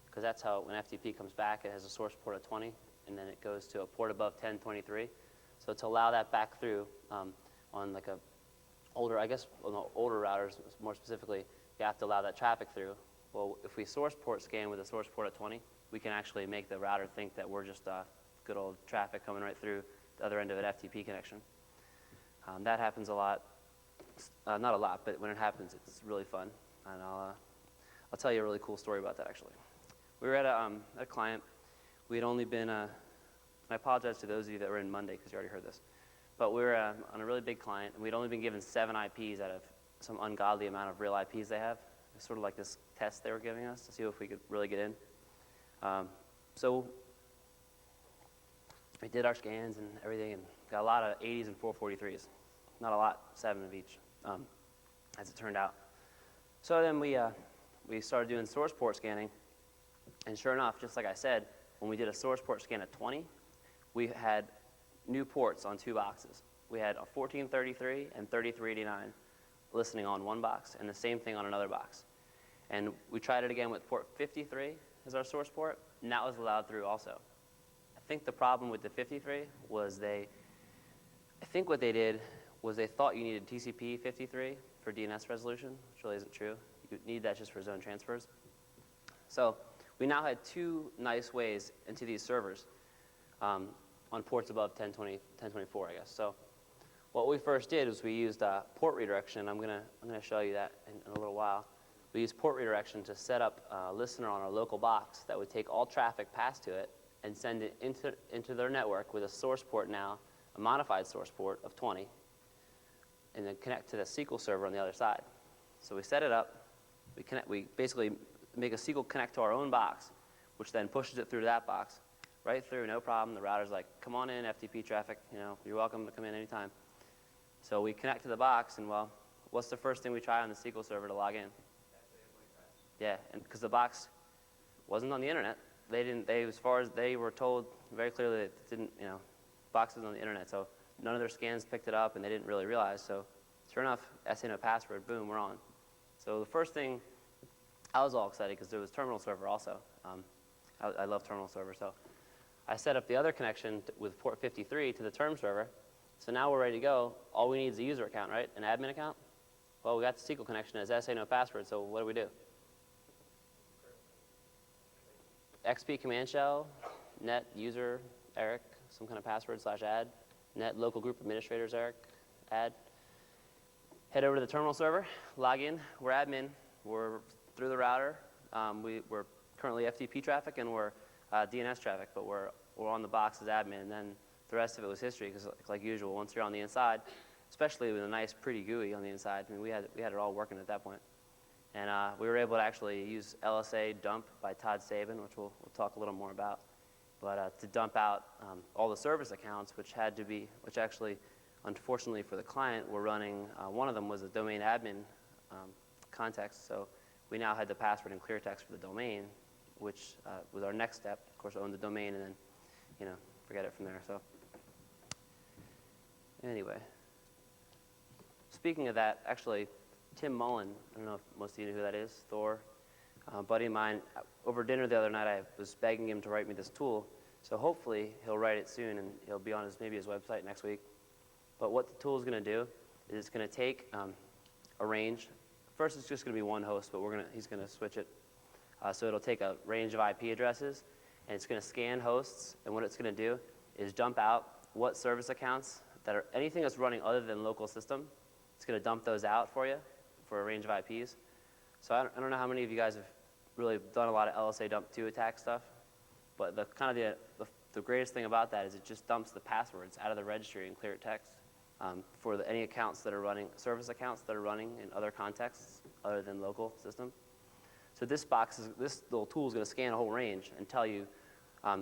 because that's how when FTP comes back, it has a source port of 20, and then it goes to a port above 1023. So to allow that back through on like a older, I guess, well, no, older routers more specifically, you have to allow that traffic through. Well, if we source port scan with a source port of 20, we can actually make the router think that we're just good old traffic coming right through the other end of an FTP connection. That happens a lot. Not a lot, but when it happens, it's really fun. And I'll tell you a really cool story about that, actually. We were at a client. We had only been, I apologize to those of you that were in Monday because you already heard this, but we were on a really big client, and we'd only been given 7 IPs out of some ungodly amount of real IPs they have. It's sort of like this test they were giving us to see if we could really get in. So we did our scans and everything, and got a lot of 80s and 443s. Not a lot, 7 of each, as it turned out. So then we started doing source port scanning, and sure enough, just like I said, when we did a source port scan at 20, we had new ports on 2 boxes. We had a 1433 and 3389 listening on one box, and the same thing on another box. And we tried it again with port 53 as our source port, and that was allowed through also. I think the problem with the 53 was I think what they did was they thought you needed TCP 53 for DNS resolution, which really isn't true. You need that just for zone transfers. So we now had 2 nice ways into these servers on ports above 1024, I guess. So what we first did was we used port redirection. I'm gonna show you that in a little while. We used port redirection to set up a listener on our local box that would take all traffic passed to it and send it into their network with a source port now, a modified source port of 20, and then connect to the SQL server on the other side. So we set it up. We basically make a SQL connect to our own box, which then pushes it through to that box, right through, no problem. The router's like, come on in, FTP traffic. You're welcome to come in anytime. So we connect to the box, and well, what's the first thing we try on the SQL server to log in? Yeah, and because the box wasn't on the internet, as far as they were told very clearly, it didn't, box was on the internet, so none of their scans picked it up, and they didn't really realize. So sure enough, SA no password, boom, we're on. So the first thing, I was all excited because there was terminal server also. I love terminal server, so I set up the other connection with port 53 to the term server. So now we're ready to go. All we need is a user account, right? An admin account? Well, we got the SQL connection as SA no password, so what do? XP command shell, net user Erik, some kind of password /add, net local group administrators Erik, add. Head over to the terminal server, log in. We're admin. We're through the router. We're currently FTP traffic and we're DNS traffic, but we're on the box as admin, and then the rest of it was history because, like usual, once you're on the inside, especially with a nice, pretty GUI on the inside, I mean, we had it all working at that point. And we were able to actually use LSA dump by Todd Sabin, which we'll talk a little more about, but to dump out all the service accounts, which actually, unfortunately for the client, were running, one of them was a domain admin context, so we now had the password in clear text for the domain, which was our next step. Of course, own the domain and then, forget it from there. So anyway, speaking of that, actually, Tim Mullen, I don't know if most of you know who that is, Thor, a buddy of mine, over dinner the other night, I was begging him to write me this tool, so hopefully he'll write it soon and it'll be on maybe his website next week. But what the tool is going to do is it's going to take a range. First, it's just going to be one host, but he's going to switch it. So it'll take a range of IP addresses, and it's going to scan hosts, and what it's going to do is dump out what service accounts that are anything that's running other than local system. It's going to dump those out for you for a range of IPs. So I don't know how many of you guys have really done a lot of LSA dump 2 attack stuff, but the greatest thing about that is it just dumps the passwords out of the registry in clear text for any accounts that are running, service accounts that are running in other contexts other than local system. So this little tool is going to scan a whole range and tell you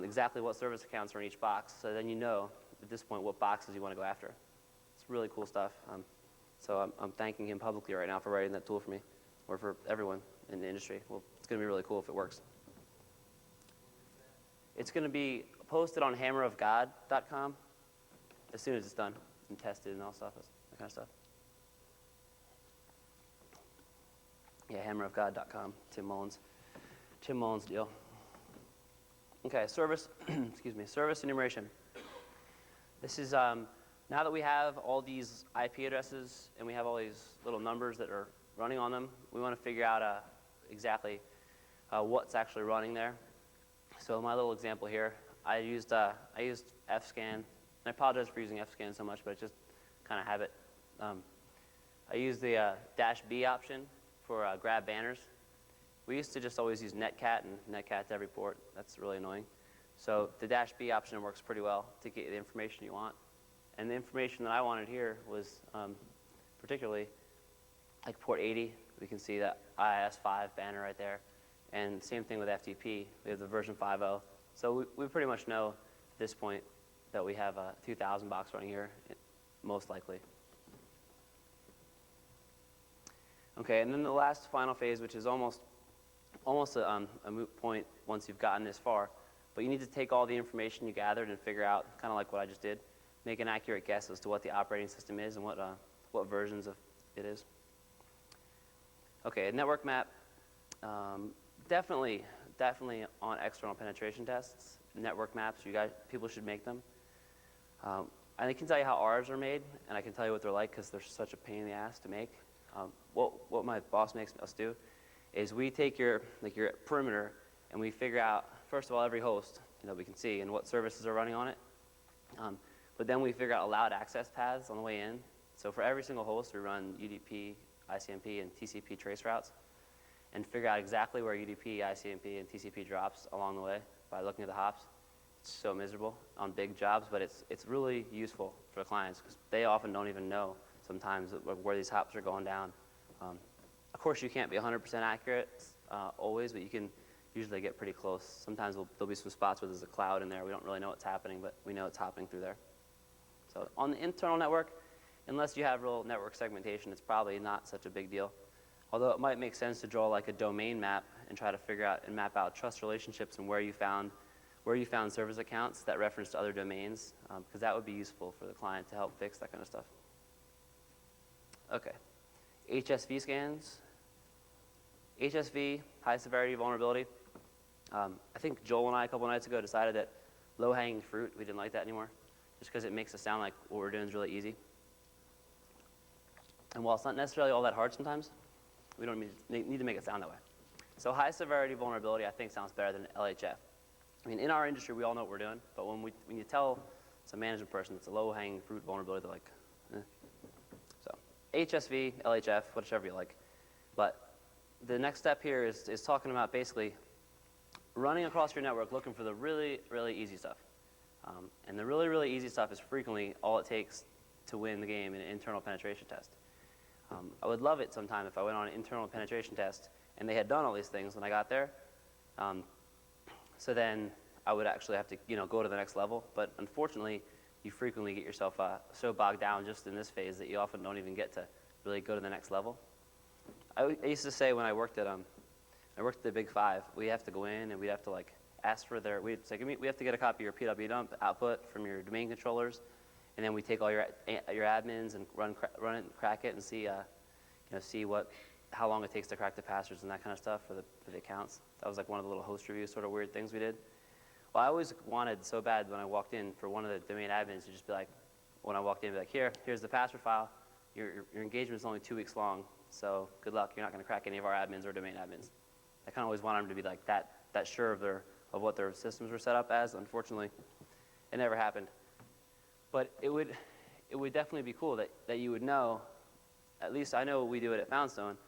exactly what service accounts are in each box. So then you know at this point what boxes you want to go after. It's really cool stuff. So I'm thanking him publicly right now for writing that tool for me, or for everyone in the industry. Well, it's going to be really cool if it works. It's going to be posted on hammerofgod.com as soon as it's done and tested and all stuff, that kind of stuff. Yeah, hammerofgod.com, Tim Mullins deal. Okay, service, excuse me, service enumeration. This is, now that we have all these IP addresses and we have all these little numbers that are running on them, we want to figure out exactly what's actually running there. So my little example here, I used fscan, and I apologize for using fscan so much, but it's just kind of habit. I used the -B option for grab banners. We used to just always use netcat and netcat to every port. That's really annoying. So the -B option works pretty well to get the information you want. And the information that I wanted here was particularly like port 80. We can see that IIS5 banner right there. And same thing with FTP. We have the version 5.0. So we pretty much know at this point that we have a 2000 box running here, most likely. Okay, and then the last final phase, which is almost a moot point once you've gotten this far, but you need to take all the information you gathered and figure out, kind of like what I just did, make an accurate guess as to what the operating system is and what versions of it is. Okay, a network map, definitely on external penetration tests. Network maps, people should make them. I can tell you how ours are made, and I can tell you what they're like because they're such a pain in the ass to make. What my boss makes us do is we take your perimeter and we figure out, first of all, every host we can see and what services are running on it. But then we figure out allowed access paths on the way in. So for every single host, we run UDP, ICMP, and TCP trace routes and figure out exactly where UDP, ICMP, and TCP drops along the way by looking at the hops. It's so miserable on big jobs, but it's really useful for the clients because they often don't even know sometimes where these hops are going down. Of course, you can't be 100% accurate always, but you can usually get pretty close. Sometimes there'll be some spots where there's a cloud in there. We don't really know what's happening, but we know it's happening through there. So on the internal network, unless you have real network segmentation, it's probably not such a big deal. Although it might make sense to draw like a domain map and try to figure out and map out trust relationships and where you found service accounts that reference to other domains, because that would be useful for the client to help fix that kind of stuff. Okay, HSV scans. HSV, high severity vulnerability. I think Joel and I a couple nights ago decided that low-hanging fruit, we didn't like that anymore, just because it makes it sound like what we're doing is really easy. And while it's not necessarily all that hard sometimes, we don't need to make it sound that way. So high severity vulnerability, I think, sounds better than LHF. I mean, in our industry, we all know what we're doing, but when you tell some management person it's a low-hanging fruit vulnerability, they're like, eh. So HSV, LHF, whichever you like. But the next step here is talking about basically running across your network looking for the really, really easy stuff. And the really, really easy stuff is frequently all it takes to win the game in an internal penetration test. I would love it sometime if I went on an internal penetration test and they had done all these things when I got there. So then I would actually have to go to the next level. But unfortunately, you frequently get yourself so bogged down just in this phase that you often don't even get to really go to the next level. I used to say when I worked at the Big Five, we have to go in and we have to ask for we have to get a copy of your PW dump output from your domain controllers, and then we take all your admins and run it and crack it and see how long it takes to crack the passwords and that kind of stuff for the accounts. That was one of the little host review sort of weird things we did. Well, I always wanted so bad when I walked in for one of the domain admins to just be like, when I walked in, be like, here's the password file. Your engagement is only 2 weeks long, so good luck. You're not going to crack any of our admins or domain admins. I kind of always wanted them to be like that sure of what their systems were set up as. Unfortunately, it never happened. But it would definitely be cool that you would know, at least I know we do it at Foundstone,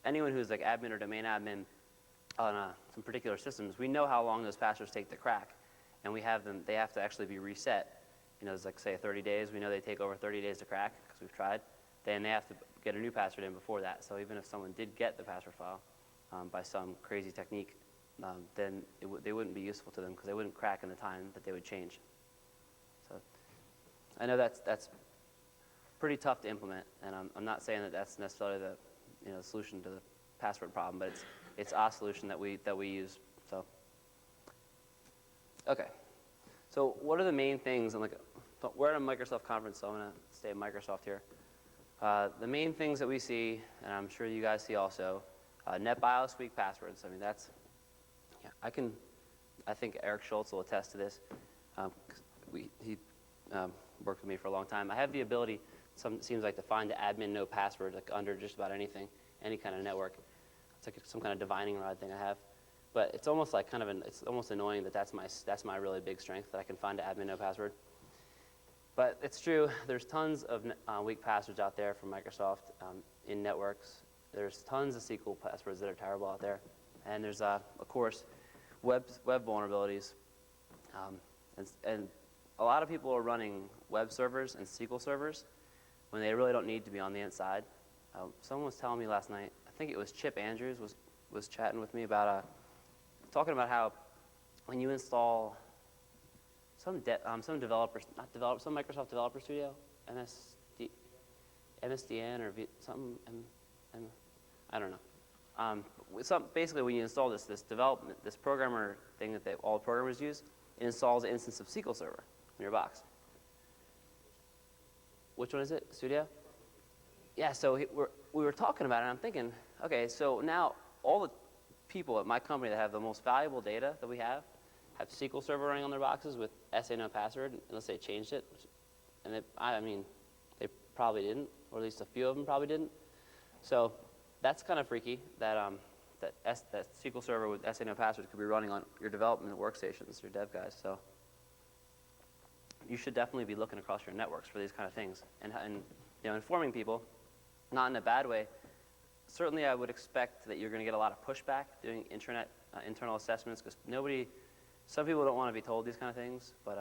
anyone who's like admin or domain admin on some particular systems, we know how long those passwords take to crack, and we have them. They have to actually be reset. You know, it's like say 30 days. We know they take over 30 days to crack because we've tried. Then they have to get a new password in before that. So even if someone did get the password file by some crazy technique, then they wouldn't be useful to them because they wouldn't crack in the time that they would change. So I know that's pretty tough to implement, and I'm not saying that that's necessarily the solution to the password problem, but it's a solution that we use. So okay, so what are the main things? And we're at a Microsoft conference, so I'm going to stay at Microsoft here. The main things that we see, and I'm sure you guys see also, NetBIOS weak passwords. I mean, that's, yeah, I think Erik Schultz will attest to this. He worked with me for a long time. I have the ability, seems like, to find the admin no password like under just about anything, any kind of network. It's like some kind of divining rod thing I have. But it's almost like it's almost annoying that that's my really big strength, that I can find the admin no password. But it's true, there's tons of weak passwords out there from Microsoft in networks. There's tons of SQL passwords that are terrible out there. And there's, of course, web vulnerabilities. And a lot of people are running web servers and SQL servers when they really don't need to be on the inside. Someone was telling me last night, I think it was Chip Andrews was chatting with me about talking about how when you install some Microsoft Developer Studio, MSDN or something, I don't know. Basically, when you install this programmer thing that all programmers use, it installs an instance of SQL Server in your box. Which one is it? Studio? Yeah. So we were talking about it, and I'm thinking, okay, so now all the people at my company that have the most valuable data that we have SQL Server running on their boxes with SA no password, unless they changed it. And they probably didn't, or at least a few of them probably didn't. So that's kind of freaky that that SQL Server with SA no password could be running on your development workstations, your dev guys. So you should definitely be looking across your networks for these kind of things and informing people, not in a bad way. Certainly, I would expect that you're going to get a lot of pushback doing internal assessments because some people don't want to be told these kind of things, but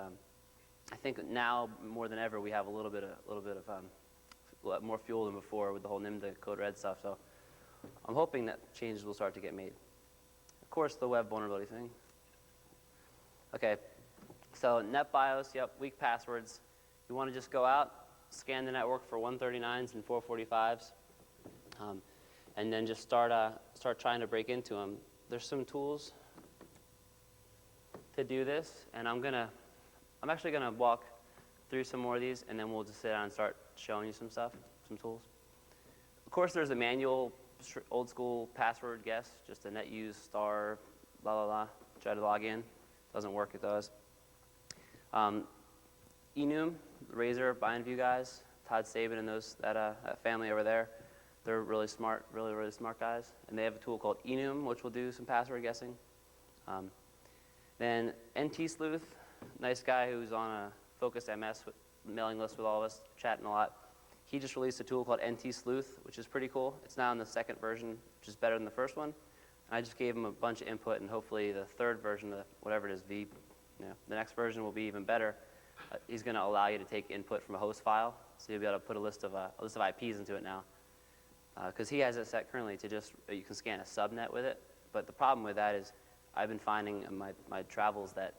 I think now more than ever we have a little bit of more fuel than before with the whole NIMDA code red stuff. So I'm hoping that changes will start to get made. Of course, the web vulnerability thing. Okay, so NetBIOS, yep, weak passwords. You want to just go out, scan the network for 139s and 445s, and then just start trying to break into them. There's some tools to do this, and I'm actually gonna walk through some more of these, and then we'll just sit down and start showing you some stuff, some tools. Of course, there's a manual, old school password guess, just a netuse star, blah blah blah. Try to log in, doesn't work. It does. Enum, Razor, BindView guys, Todd Saban and that family over there, they're really smart, really smart guys, and they have a tool called Enum, which will do some password guessing. Then NT Sleuth, nice guy who's on a Focused MS mailing list with all of us, chatting a lot. He just released a tool called NT Sleuth, which is pretty cool. It's now in the second version, which is better than the first one. And I just gave him a bunch of input, and hopefully the third version, whatever it is, the next version will be even better. He's going to allow you to take input from a host file, so you'll be able to put a list of IPs into it now. Because he has it set currently to you can scan a subnet with it. But the problem with that is I've been finding in my travels that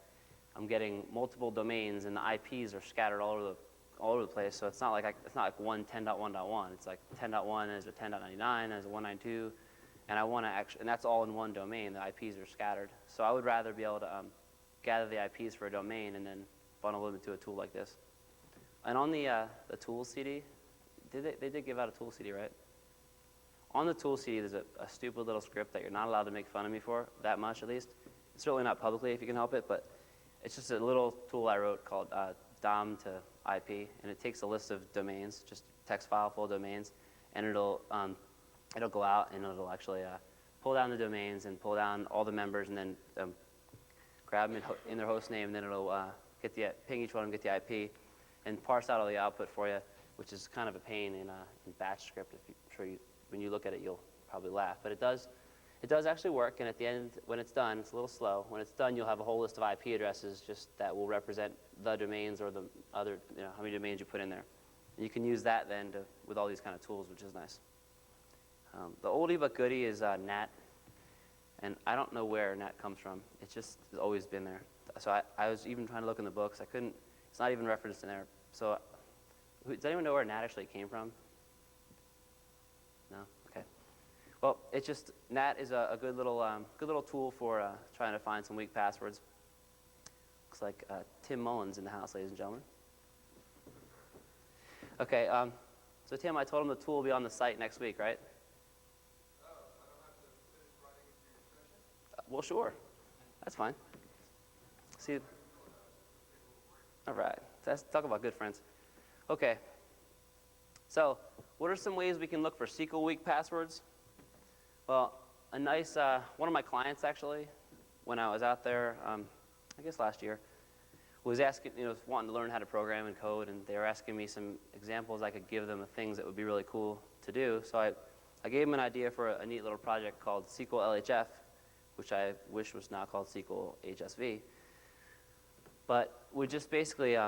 I'm getting multiple domains and the IPs are scattered all over the place. So it's not like one 10.1.1. It's like 10.1 as a 10.99 as a 192, and that's all in one domain. The IPs are scattered. So I would rather be able to gather the IPs for a domain and then bundle them into a tool like this. And on the tools CD, they did give out a tool CD, right? On the tool CD, there's a stupid little script that you're not allowed to make fun of me for, that much at least. It's certainly not publicly if you can help it, but it's just a little tool I wrote called DOM to IP, and it takes a list of domains, just text file full of domains, and it'll go out and it'll actually pull down the domains and pull down all the members, and then grab them in their host name, and then it'll ping each one and get the IP, and parse out all the output for you, which is kind of a pain in batch script. I'm sure when you look at it, you'll probably laugh, but it does actually work, and at the end, when it's done, it's a little slow. When it's done, you'll have a whole list of IP addresses just that will represent the domains or the other, how many domains you put in there. And you can use that then with all these kind of tools, which is nice. The oldie but goodie is NAT, and I don't know where NAT comes from. It just has always been there. So I was even trying to look in the books. I couldn't, it's not even referenced in there. So does anyone know where NAT actually came from? No? Okay. Well, it's just, NAT is a good little tool for trying to find some weak passwords. Looks like Tim Mullins in the house, ladies and gentlemen. Okay, so Tim, I told him the tool will be on the site next week, right? Oh, I don't have to finish writing it for your session? Well, sure. That's fine. See, all right. Let's talk about good friends. Okay. So, what are some ways we can look for SQL weak passwords? Well, a nice, one of my clients actually, when I was out there, I guess last year, was asking, wanting to learn how to program and code, and they were asking me some examples I could give them of things that would be really cool to do. So I gave them an idea for a neat little project called SQL LHF, which I wish was now called SQL HSV. But we just basically,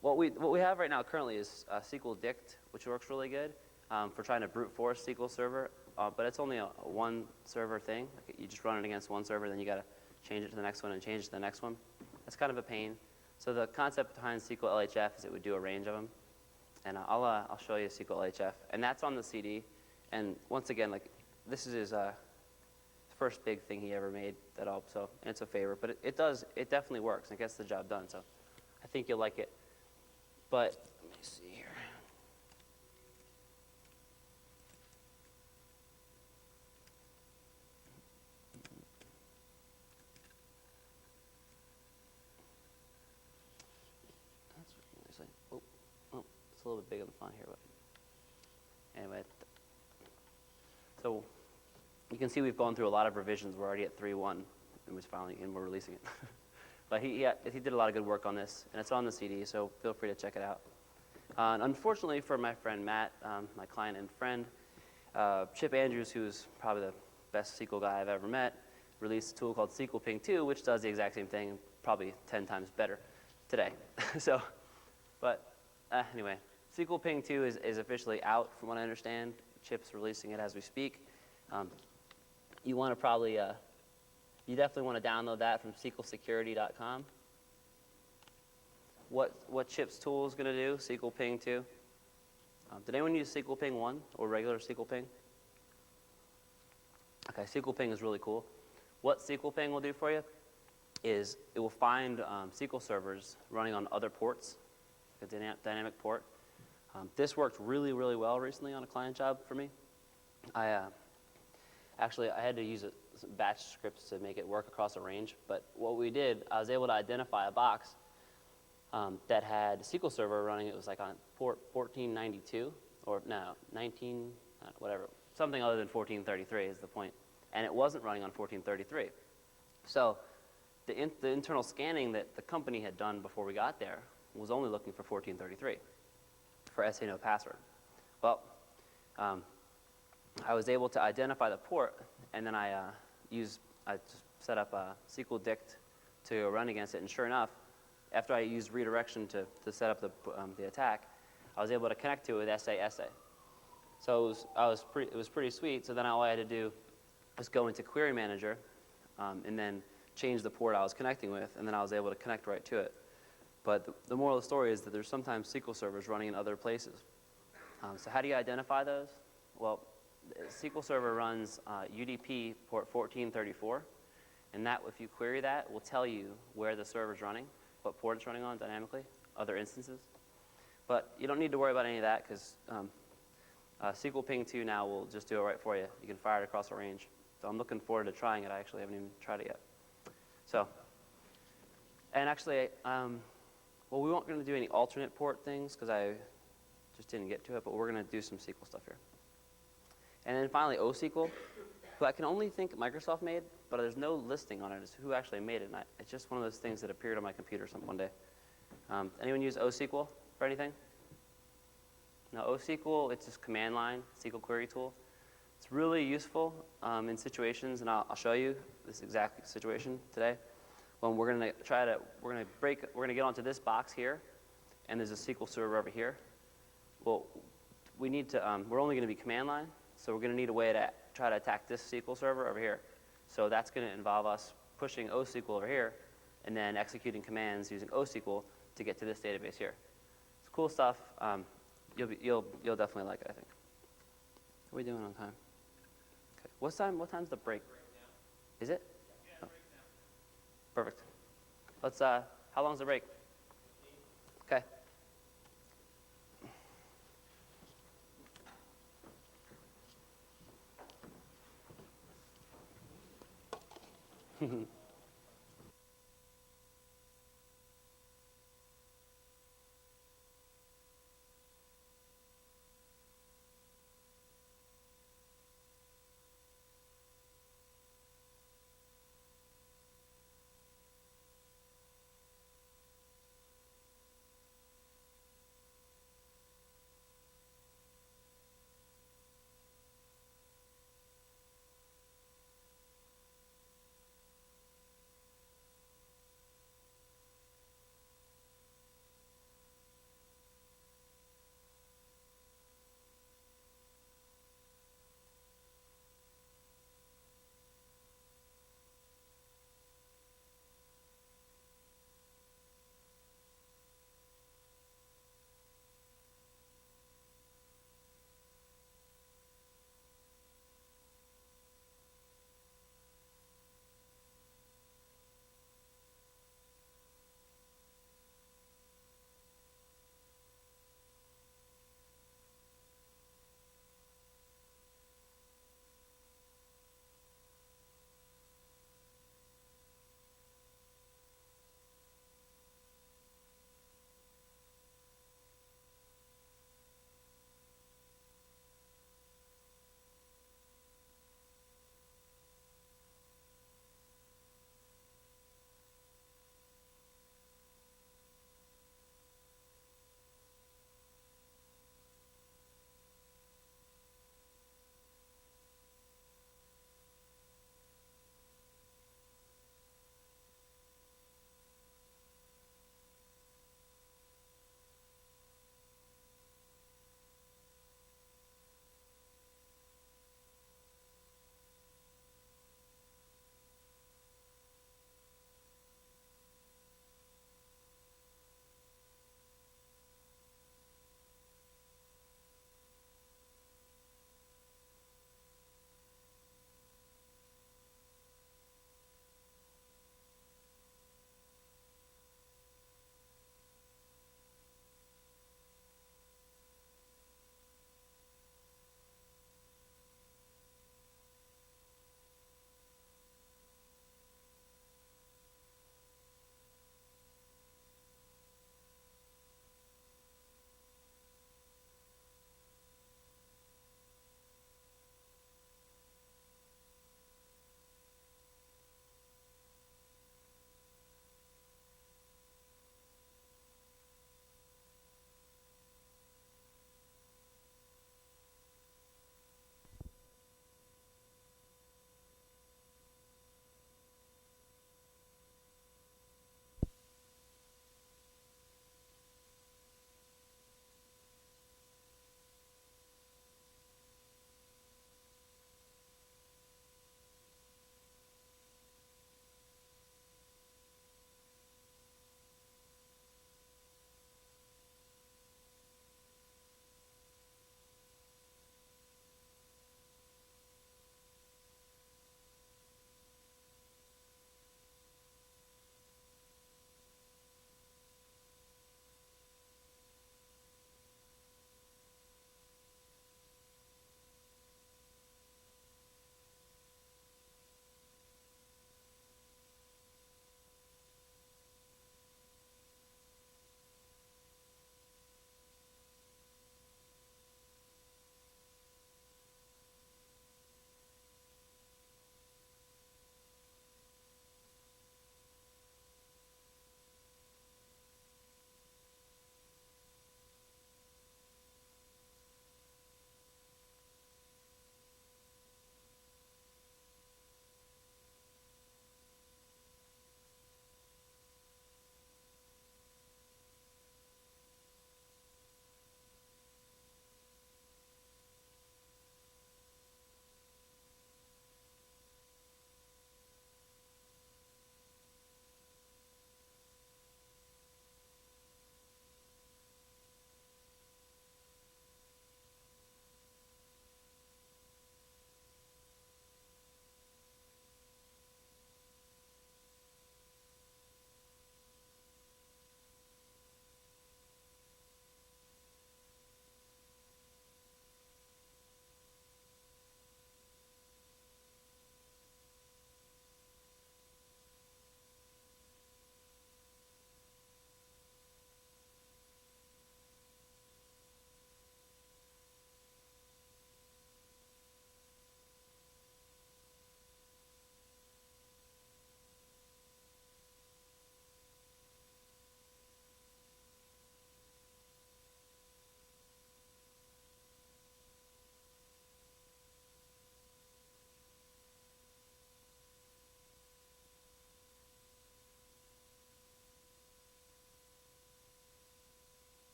what we have right now currently is SQL Dict, which works really good for trying to brute force SQL Server, but it's only a one server thing. Like you just run it against one server, then you got to change it to the next one and change it to the next one. That's kind of a pain. So the concept behind SQL LHF is it would do a range of them. And I'll show you SQL LHF. And that's on the CD. And once again, like this is his first big thing he ever made. And it's a favorite. But it definitely works and it gets the job done. So I think you'll like it. But let me see here. It's a little bit big on the font here, but anyway. So you can see we've gone through a lot of revisions. We're already at 3.1, and we're releasing it. But he did a lot of good work on this, and it's on the CD, so feel free to check it out. And unfortunately for my friend Matt, my client and friend, Chip Andrews, who's probably the best SQL guy I've ever met, released a tool called SQL Ping 2, which does the exact same thing, probably 10 times better today. Anyway, SQL Ping 2 is officially out, from what I understand. Chip's releasing it as we speak. You want to probably, you definitely want to download that from SQLsecurity.com. What Chip's tool is going to do, SQL Ping 2. Did anyone use SQL Ping 1 or regular SQL Ping? Okay, SQL Ping is really cool. What SQL Ping will do for you is it will find SQL servers running on other ports, a dynamic port. This worked really, really well recently on a client job for me. I had to use some batch scripts to make it work across a range, but what we did, I was able to identify a box that had a SQL server running. It was like on port 1492, or no, 19, whatever, something other than 1433 is the point, and it wasn't running on 1433. So the internal scanning that the company had done before we got there was only looking for 1433 for SA no password. Well, I was able to identify the port, and then I just set up a SQL Dict to run against it, and sure enough, after I used redirection to set up the attack, I was able to connect to it with SA. So it was pretty sweet. So then all I had to do was go into Query Manager, and then change the port I was connecting with, and then I was able to connect right to it. But the moral of the story is that there's sometimes SQL servers running in other places. So how do you identify those? Well, SQL Server runs UDP port 1434, and that, if you query that, will tell you where the server's running, what port it's running on dynamically, other instances. But you don't need to worry about any of that, because SQL Ping 2 now will just do it right for you. You can fire it across a range. So I'm looking forward to trying it. I actually haven't even tried it yet. So, and actually, well, we weren't going to do any alternate port things, because I just didn't get to it, but we're going to do some SQL stuff here. And then finally, OSQL, who I can only think Microsoft made, but there's no listing on it as who actually made it. And it's just one of those things that appeared on my computer one day. Anyone use OSQL for anything? No, OSQL, it's just command line, SQL query tool. It's really useful in situations, and I'll show you this exact situation today. When we're gonna get onto this box here, and there's a SQL server over here. Well, we need to, we're only gonna be command line, so we're gonna need a way to try to attack this SQL server over here. So that's gonna involve us pushing OSQL over here, and then executing commands using OSQL to get to this database here. It's cool stuff. You'll definitely like it, I think. What are we doing on time? Okay. What time's the break? Is it? Oh. Perfect. Let's, how long's the break? Okay.